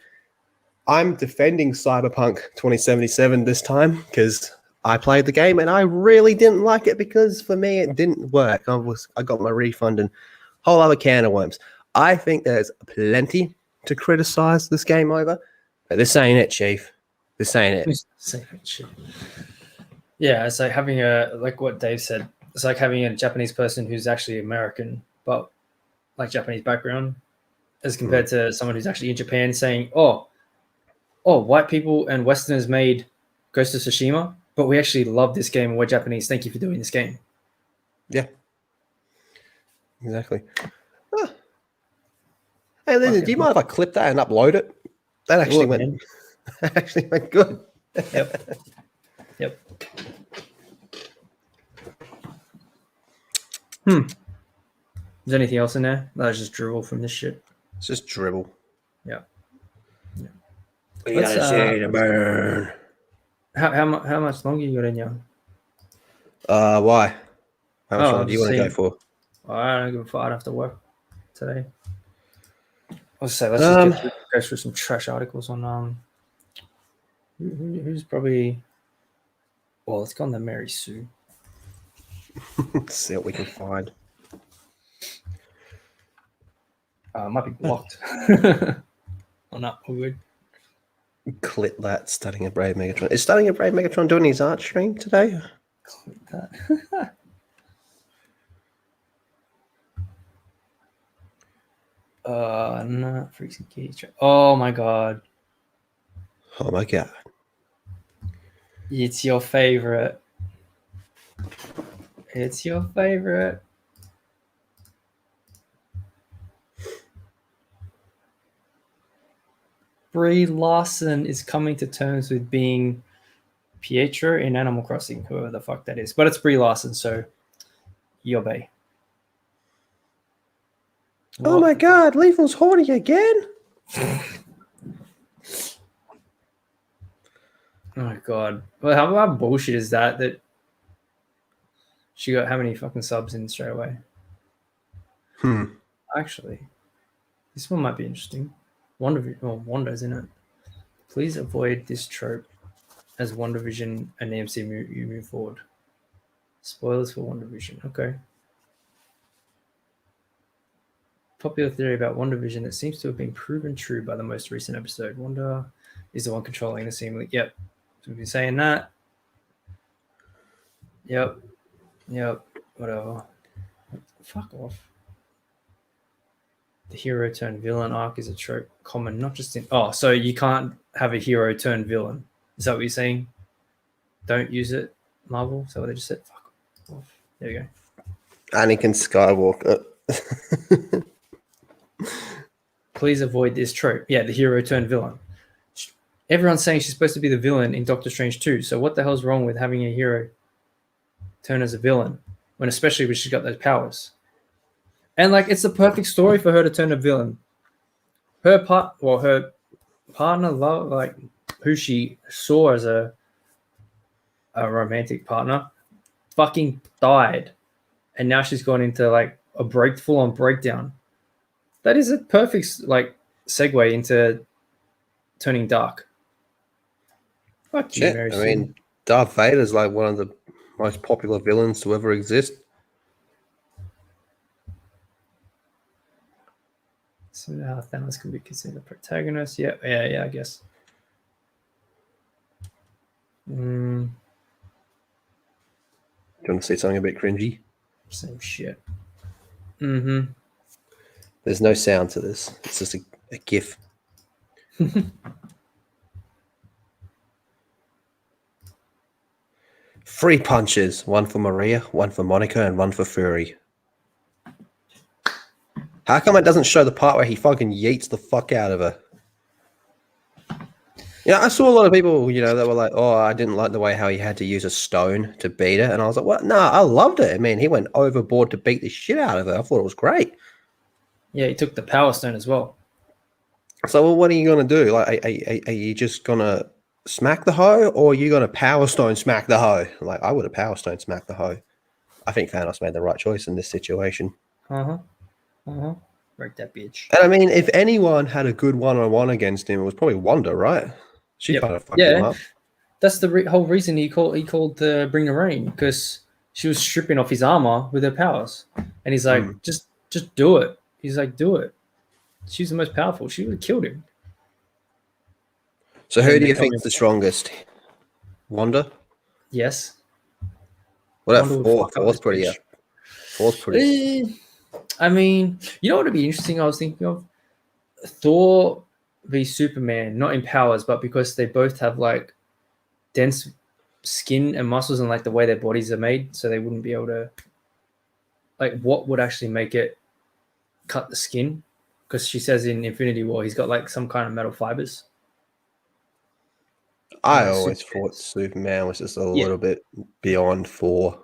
I'm defending Cyberpunk 2077 this time because I played the game and I really didn't like it because for me it didn't work. I got my refund and a whole other can of worms. I think there's plenty to criticize this game over, but this ain't it, Chief. This ain't it. Yeah, it's like having like what Dave said, it's like having a Japanese person who's actually American, but like Japanese background, as compared to someone who's actually in Japan saying, oh, white people and Westerners made Ghost of Tsushima, but we actually love this game and we're Japanese. Thank you for doing this game. Yeah. Exactly. Hey, Lyndon, do you mind if I clip that and upload it? That actually went good. Yep. Is there anything else in there? That was just dribble from this shit. It's just dribble. Yeah. We gotta see the burn. How much longer you got in you? Why? How much longer do you want to go for? I don't give a fuck. I have to work today. Let's just go through some trash articles on who's probably Well, let's go on the Mary Sue. See what we can find. Might be blocked. Oh no, all good. Clip that. Studying a Brave Megatron. Is Studying a Brave Megatron doing his art stream today? Click that. Not freaking cage. Oh my god. Oh my god. It's your favorite. It's your favorite. Brie Larson is coming to terms with being Pietro in Animal Crossing, whoever the fuck that is. But it's Brie Larson, so you obey. Oh my god, Lethal's horny again? Oh my god. Well, how bullshit is that? That she got how many fucking subs in straight away? Actually, this one might be interesting. Wanda's in it. Please avoid this trope as WandaVision and the MCU move forward. Spoilers for WandaVision. Okay. Popular theory about WandaVision that seems to have been proven true by the most recent episode. Wanda is the one controlling the scene. Yep. So we've been saying that. Yep. Whatever. Fuck off. The hero turned villain arc is a trope common, not just in. Oh, so you can't have a hero turn villain. Is that what you're saying? Don't use it, Marvel? Is that what they just said? Fuck off. There you go. Anakin Skywalker. Please avoid this trope. Yeah, the hero turned villain. Everyone's saying she's supposed to be the villain in Doctor Strange 2. So what the hell's wrong with having a hero turn as a villain? When especially when she's got those powers. And like it's the perfect story for her to turn a villain. Her partner, love, like who she saw as a romantic partner, fucking died, and now she's gone into like a full-on breakdown. That is a perfect like segue into turning dark. Fuck you, Mary I mean, Darth Vader is like one of the most popular villains to ever exist. So now Thanos can be considered a protagonist. Yeah, I guess. Do you want to say something a bit cringy? Same shit. Mm-hmm. There's no sound to this. It's just a GIF. Three punches. One for Maria, one for Monica, and one for Fury. How come it doesn't show the part where he fucking yeets the fuck out of her? I saw a lot of people, that were like, oh, I didn't like the way how he had to use a stone to beat her. And I was like, what? No, I loved it. I mean, he went overboard to beat the shit out of her. I thought it was great. Yeah, he took the Power Stone as well. So what are you going to do? Like, are you just going to smack the hoe, or are you going to Power Stone smack the hoe? Like, I would have Power Stone smacked the hoe. I think Thanos made the right choice in this situation. Break that bitch. And I mean, if anyone had a good one-on-one against him, it was probably Wanda, right? She kind of fucked him up. That's the whole reason he called Bring the Rain, because she was stripping off his armor with her powers, and he's like, just do it. He's like, do it. She's the most powerful. She would have killed him. So who do you think is the strongest? Wanda? Yes. What about Thor? Thor's pretty. I mean, you know what would be interesting? I was thinking of Thor v Superman, not in powers, but because they both have like dense skin and muscles and like the way their bodies are made, so they wouldn't be able to. Like, what would actually make it cut the skin? Because she says in Infinity War he's got like some kind of metal fibers. I always thought Superman was just a little bit beyond Thor.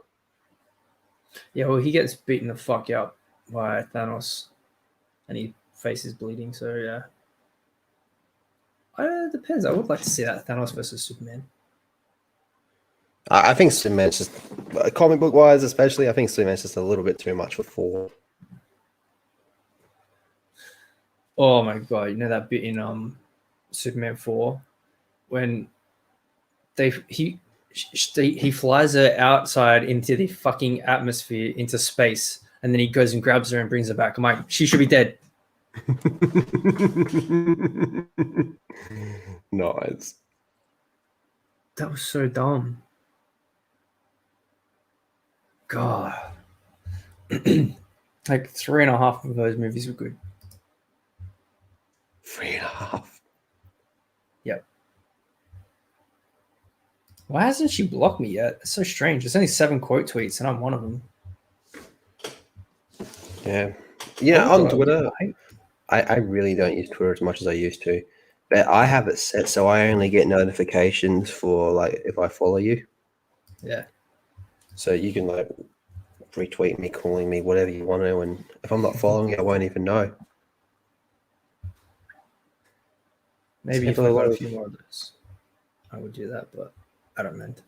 Yeah, well, he gets beaten the fuck up by Thanos, and his face is bleeding. So yeah, it depends. I would like to see that Thanos versus Superman. I think Superman's just comic book wise, especially. I think Superman's just a little bit too much for Thor. Oh my god! You know that bit in Superman 4 when he flies her outside into the fucking atmosphere, into space, and then he goes and grabs her and brings her back. I'm like, she should be dead. Nice. That was so dumb. God. Like 3.5 of those movies were good. 3.5. Yep. Why hasn't she blocked me yet? It's so strange. There's only 7 quote tweets, and I'm one of them. Yeah. Yeah, on Twitter, Right? I really don't use Twitter as much as I used to. But I have it set so I only get notifications for like if I follow you. Yeah. So you can like retweet me, calling me, whatever you want to, and if I'm not following you, I won't even know. Maybe if Simple I got a as- few more of those, I would do that, but I don't mind.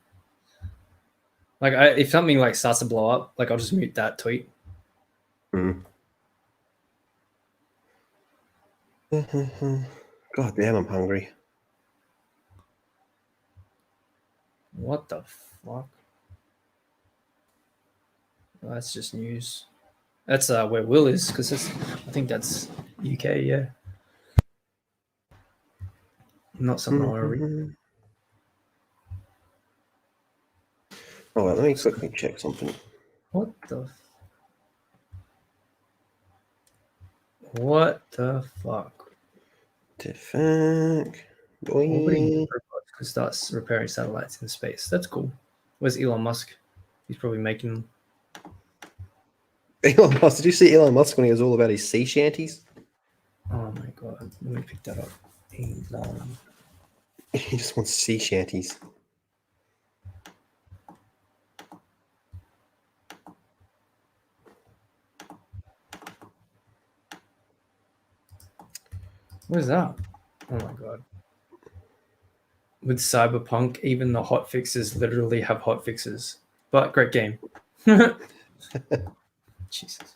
Like, if something like starts to blow up, like I'll just mute that tweet. Mm. God damn, I'm hungry. What the fuck? Oh, that's just news. That's where Will is, because I think that's UK, yeah. Not something I want to read. Oh, well, let me quickly check something. What fuck? The fuck? Boy. Could start repairing satellites in space. That's cool. Where's Elon Musk? He's probably making them. Elon Musk. Did you see Elon Musk when he was all about his sea shanties? Oh my god. Let me pick that up. Elon. He just wants sea shanties. What is that? Oh my god. With Cyberpunk, even the hot fixes literally have hot fixes. But great game. Jesus.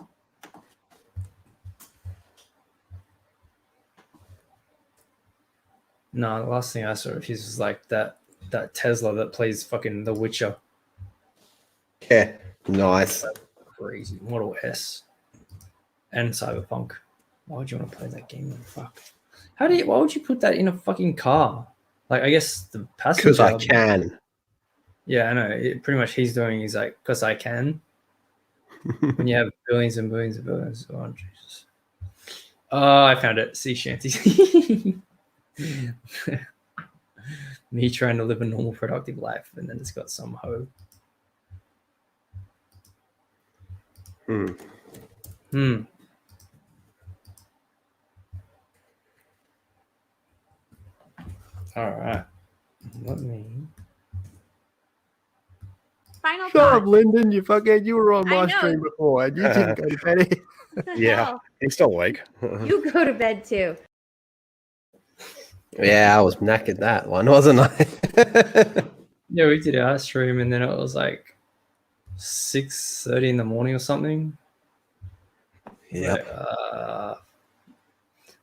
No, the last thing I saw of his was like that Tesla that plays fucking The Witcher. Yeah, nice. Crazy. Model S. And Cyberpunk. Why would you want to play that game? Fuck. Why would you put that in a fucking car? Like, I guess the passenger. Because I can. Yeah, I know. Pretty much he's doing is like, because I can. When you have billions and billions and billions. Oh, Jesus. Oh, I found it. Sea shanties. Me trying to live a normal, productive life, and then it's got some hoe. All right. Let me. Final Shut thought. up, Lyndon. You were on I my know. stream before, and you didn't go to bed. What the Yeah. hell? He's still awake. You go to bed too. Yeah, I was knackered that one, wasn't I? Yeah, we did our stream, and then it was like 6:30 in the morning or something. Yeah. Like,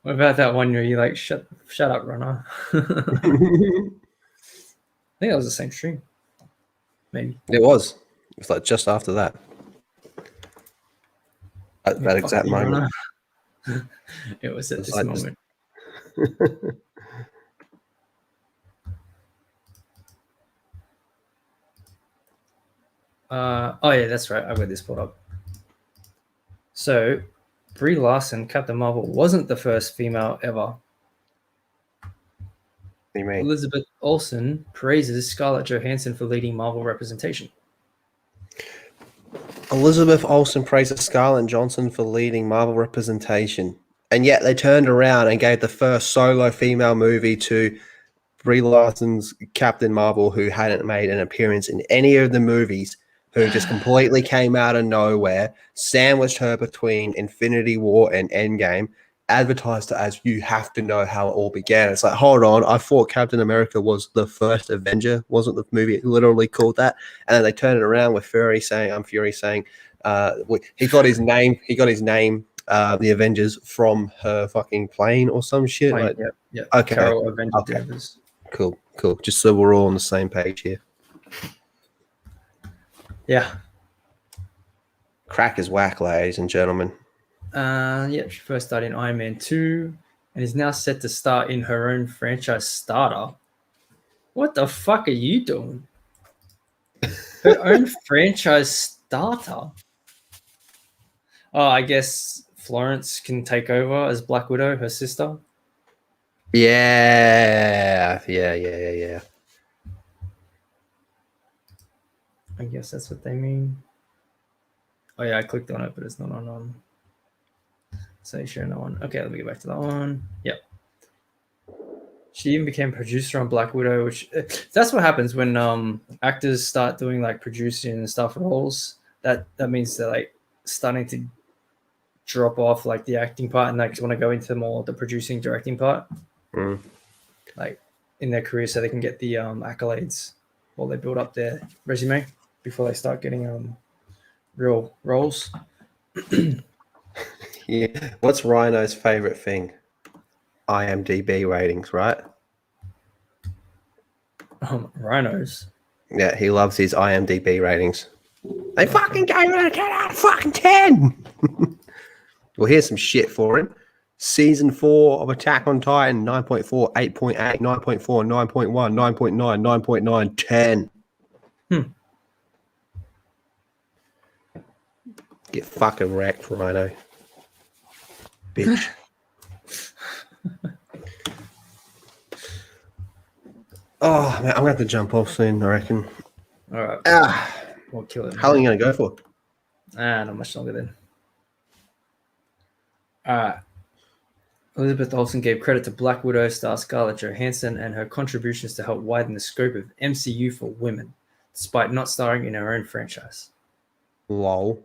what about that one where you like shut up, runner? I think that was the same stream. Maybe. It was. It was like just after that. At that exact Fuck you, moment. runner. It was at It's this like moment. Oh yeah, that's right. I got this pulled up. So, Brie Larson, Captain Marvel, wasn't the first female ever. What do you mean? Elizabeth Olsen praises Scarlett Johansson for leading Marvel representation. Elizabeth Olsen praises Scarlett Johansson for leading Marvel representation. And yet they turned around and gave the first solo female movie to Brie Larson's Captain Marvel, who hadn't made an appearance in any of the movies, who just completely came out of nowhere, sandwiched her between Infinity War and Endgame, advertised it as you have to know how it all began. It's like, hold on, I thought Captain America was the first Avenger, wasn't the movie literally called that? And then they turned it around with Fury saying, he got his name, the Avengers, from her fucking plane or some shit. Yeah. Okay. Carol Avenger Okay. Danvers. Cool. Just so we're all on the same page here. Yeah. Crack is whack, ladies and gentlemen. Yeah, she first started in Iron Man 2 and is now set to start in her own franchise starter. What the fuck are you doing? Her own franchise starter? Oh, I guess Florence can take over as Black Widow, her sister. Yeah. I guess that's what they mean. Oh yeah, I clicked on it, but it's not on. So share no one. Okay, let me get back to that one. Yep. She even became producer on Black Widow, which that's what happens when actors start doing like producing and stuff roles. That means they're like starting to drop off like the acting part and like want to go into more the producing directing part. Like in their career, so they can get the accolades while they build up their resume before they start getting real roles. Yeah. What's Rhino's favorite thing? IMDb ratings, right? Rhinos. Yeah, he loves his IMDb ratings. They fucking gave it a 10 out of fucking 10. Well, here's some shit for him. Season 4 of Attack on Titan, 9.4, 8.8, 9.4, 9.1, 9.9, 9.9, 10. Get fucking wrecked, Rhino. Bitch. Oh, man, I'm going to have to jump off soon, I reckon. All right. We'll kill it. How long are you going to go for? Not much longer then. All right. Elizabeth Olsen gave credit to Black Widow star Scarlett Johansson and her contributions to help widen the scope of MCU for women, despite not starring in her own franchise. Lol.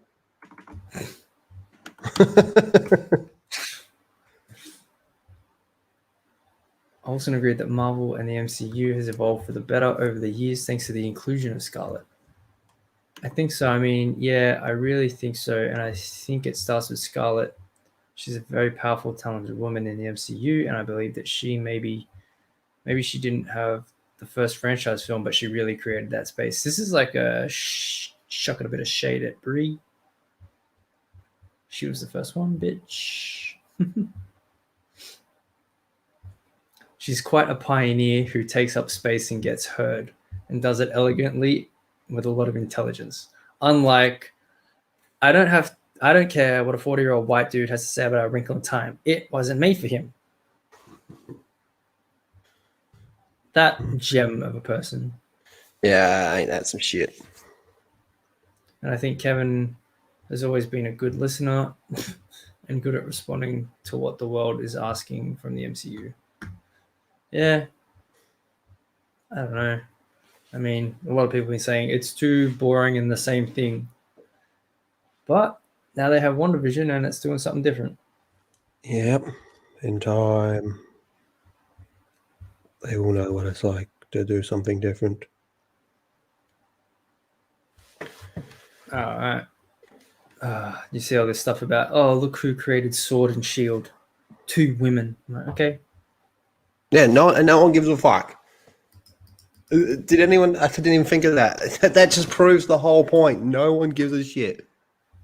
Olsen agreed that Marvel and the MCU has evolved for the better over the years thanks to the inclusion of Scarlett. I think so. I mean, yeah, I really think so. And I think it starts with Scarlett. She's a very powerful, talented woman in the MCU, and I believe that she maybe she didn't have the first franchise film, but she really created that space. This is like a shucking a bit of shade at Brie. She was the first one, bitch. She's quite a pioneer who takes up space and gets heard, and does it elegantly with a lot of intelligence. Unlike, I don't care what a 40-year-old white dude has to say about A Wrinkle in Time. It wasn't made for him. That gem of a person. Yeah, ain't that some shit? And I think Kevin has always been a good listener and good at responding to what the world is asking from the MCU. Yeah. I don't know. I mean, a lot of people have been saying it's too boring and the same thing. But now they have WandaVision and it's doing something different. Yep. In time, they will know what it's like to do something different. All right. You see all this stuff about, oh, look who created Sword and Shield. 2 women. I'm like, okay. Yeah, no one gives a fuck. Did anyone? I didn't even think of that. That just proves the whole point. No one gives a shit.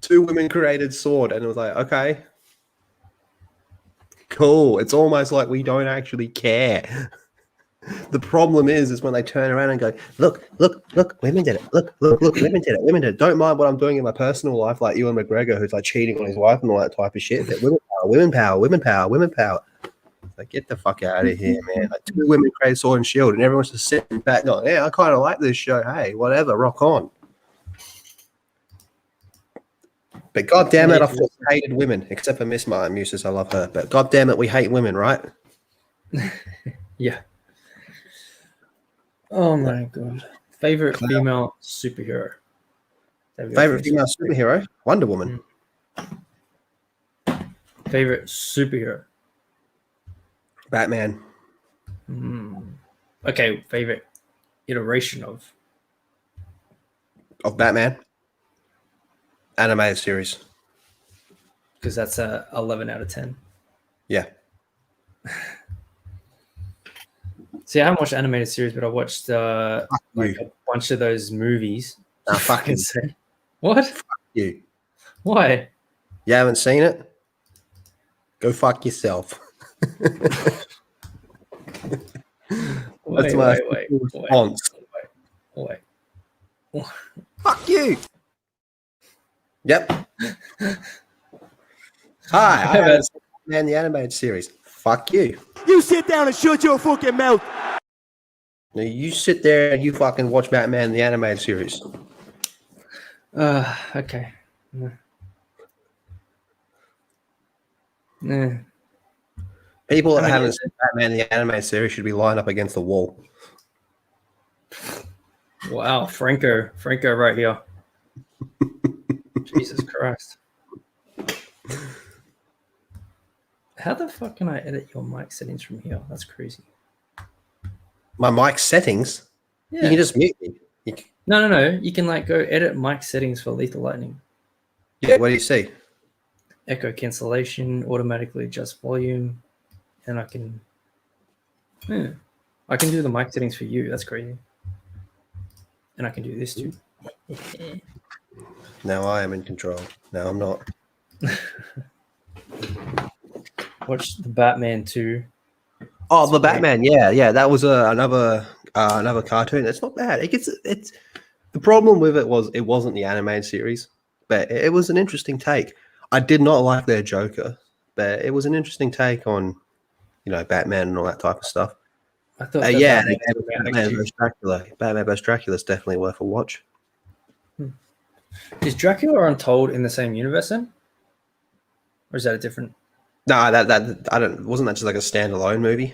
2 women created Sword, and it was like, okay, cool. It's almost like we don't actually care. The problem is when they turn around and go, look, women did it. Look, women did it. Women did it. Don't mind what I'm doing in my personal life, like Ewan McGregor, who's like cheating on his wife and all that type of shit. But women power. Like, get the fuck out of here, man. Like, 2 women created Sword and Shield, and everyone's just sitting back going, yeah, I kind of like this show. Hey, whatever, rock on. But God damn it, I thought we hated women, except for Miss Martin Muses. I love her. But God damn it, we hate women, right? Yeah. Oh my god. Favorite female superhero? Favorite female superhero? Wonder Woman. Favorite superhero? Batman. Okay, favorite iteration of Batman? Animated series. Because that's a 11 out of 10. Yeah. See, I haven't watched animated series, but I watched like a bunch of those movies. Nah, fuck you. Say, what? You. Why? You haven't seen it? Go fuck yourself. That's my response. Wait. Fuck you. Yep. Hi, I haven't seen Man the Animated Series. Fuck you. You sit down and shut your fucking mouth. Now you sit there and you fucking watch Batman the Animated Series. Okay. Nah. People that haven't seen Batman the Animated Series should be lined up against the wall. Wow, Franco right here. Jesus Christ. How the fuck can I edit your mic settings from here? That's crazy. My mic settings? Yeah. You can just mute me. No. You can like go edit mic settings for Lethal Lightning. Yeah, what do you see? Echo cancellation, automatically adjust volume, and I can do the mic settings for you. That's crazy. And I can do this too. Now I am in control. No, I'm not. Watch the Batman 2. Oh, the Batman. Yeah. That was another cartoon. It's not bad. It's the problem with it was it wasn't the animated series, but it was an interesting take. I did not like their Joker, but it was an interesting take on, Batman and all that type of stuff. I thought Batman vs. Dracula. Batman vs. Dracula is definitely worth a watch. Is Dracula Untold in the same universe then? Or is that a different? No, that I don't. Wasn't that just like a standalone movie?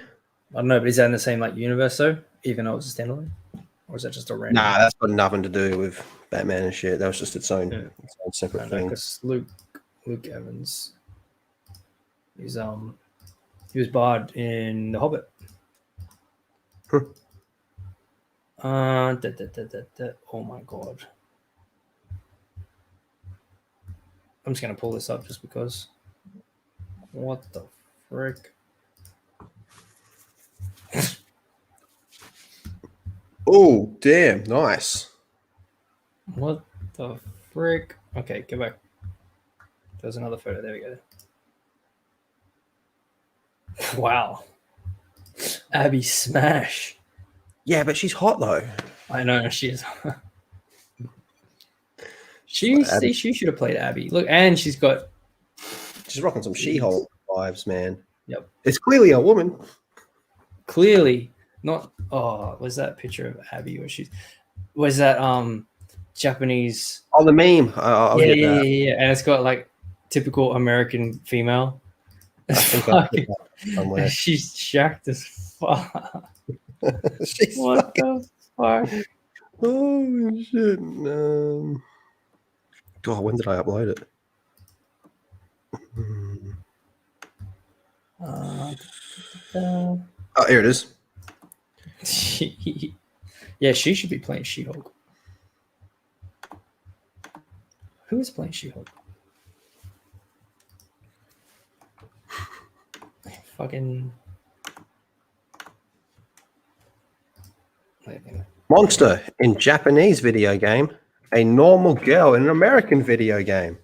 I don't know, but is that in the same like universe though? Even though it's a standalone, or is that just a random? Nah, that's got nothing to do with Batman and shit. That was just its own separate thing. Because Luke Evans, he was Bard in The Hobbit. Oh my god. I'm just gonna pull this up just because. What the frick? Oh, damn, nice. What the frick? Okay, go back. There's another photo. There we go. Wow. Abby Smash. Yeah, but she's hot though. I know she is. She should have played Abby. Look, and she's rocking some She-Hulk vibes, man. Yep. It's clearly a woman. Clearly not. Oh, was that picture of Abby? Was that Japanese? Oh, the meme. Yeah. And it's got like typical American female. I think I put that somewhere. She's jacked as fuck. What the fuck? Oh shit! God, when did I upload it? Oh, here it is. Yeah, she should be playing She-Hulk. Who is playing She-Hulk? Fucking. Monster in Japanese video game. A normal girl in an American video game.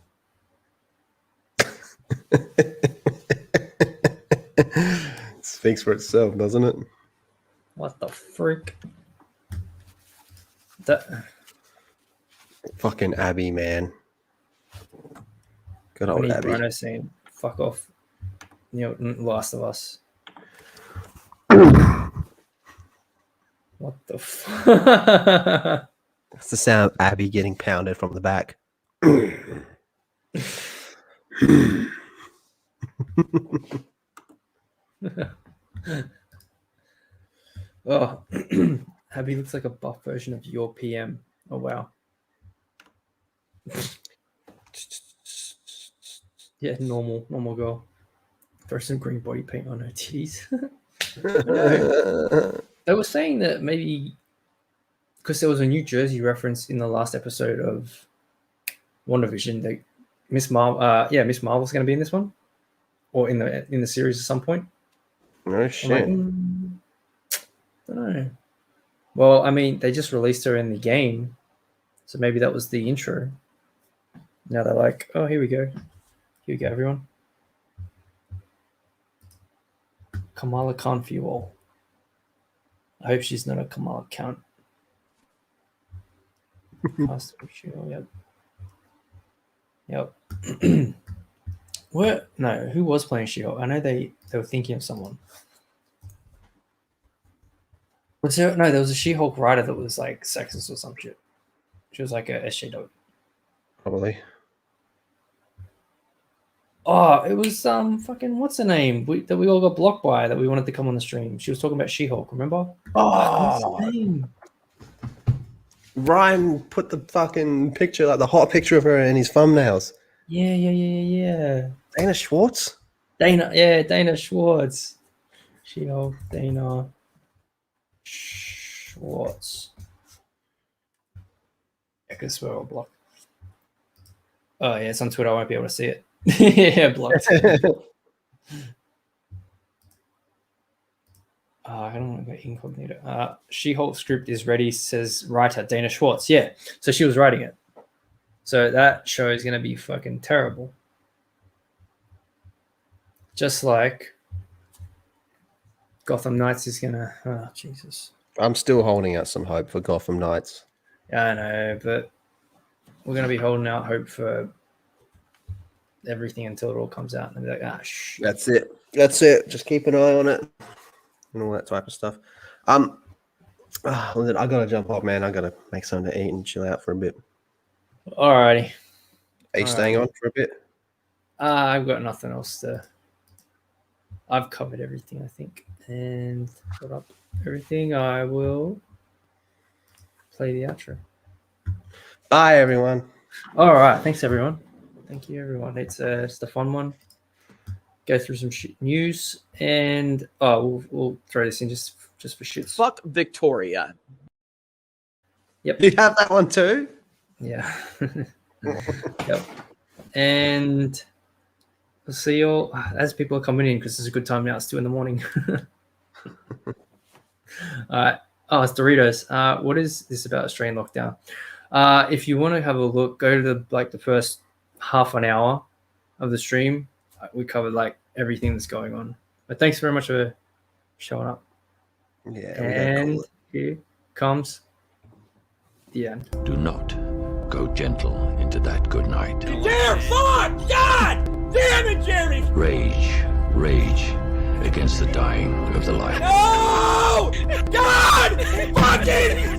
It speaks for itself, doesn't it? What the frick? That fucking Abby, man. Good old Abby. Bruno saying, "Fuck off." Last of Us. What the fuck? That's the sound of Abby getting pounded from the back. Oh, Abby looks like a buff version of your PM. Oh wow. Yeah, normal girl. Throw some green body paint on her titties. They were saying that maybe because there was a New Jersey reference in the last episode of WandaVision that Miss Marvel's going to be in this one, or in the series at some point. No shit. Don't know. Well, I mean, they just released her in the game, so maybe that was the intro. Now they're like, oh, here we go. Here we go, everyone. Kamala Khan for you all. I hope she's not a Kamala Khan. Yep. Yep. What? No, who was playing She-Hulk? I know they were thinking of someone. Was there? No, there was a She-Hulk writer that was like sexist or some shit. She was like a SJW. Probably. Oh, it was fucking what's her name that we all got blocked by that we wanted to come on the stream. She was talking about She-Hulk. Remember? What's her name? Ryan put the fucking picture, like the hot picture of her in his thumbnails. Yeah. Dana Schwartz? Dana Schwartz. She-Hulk, Dana Schwartz. I guess we're all blocked. Oh, yeah, it's on Twitter. I won't be able to see it. Yeah, blocked. I don't want to go incognito. She-Hulk script is ready, says writer Dana Schwartz. Yeah, so she was writing it. So that show is going to be fucking terrible. Just like Gotham Knights is going to... Oh, Jesus. I'm still holding out some hope for Gotham Knights. Yeah, I know, but we're going to be holding out hope for everything until it all comes out. And be like, shit. That's it. Just keep an eye on it. And all that type of stuff. Listen, I gotta jump off, man. I gotta make something to eat and chill out for a bit. Alrighty. Are you staying on for a bit? I've got nothing else to. I've covered everything, I think, and put up everything. I will play the outro. Bye, everyone. All right, thanks everyone. Thank you, everyone. It's a fun one. Go through some news, and we'll throw this in just for shits. Fuck Victoria. Yep. You have that one too? Yeah. Yep. And we'll see you all as people are coming in because it's a good time now. It's 2 a.m. All right. Oh, it's Doritos. What is this about Australian lockdown? If you want to have a look, go to the first half an hour of the stream. We covered like everything that's going on. But thanks very much for showing up. Yeah. And here comes the end. Do not go gentle into that good night. Damn, fuck! God! Damn it, Jeremy! Rage against the dying of the light. No! God! Fucking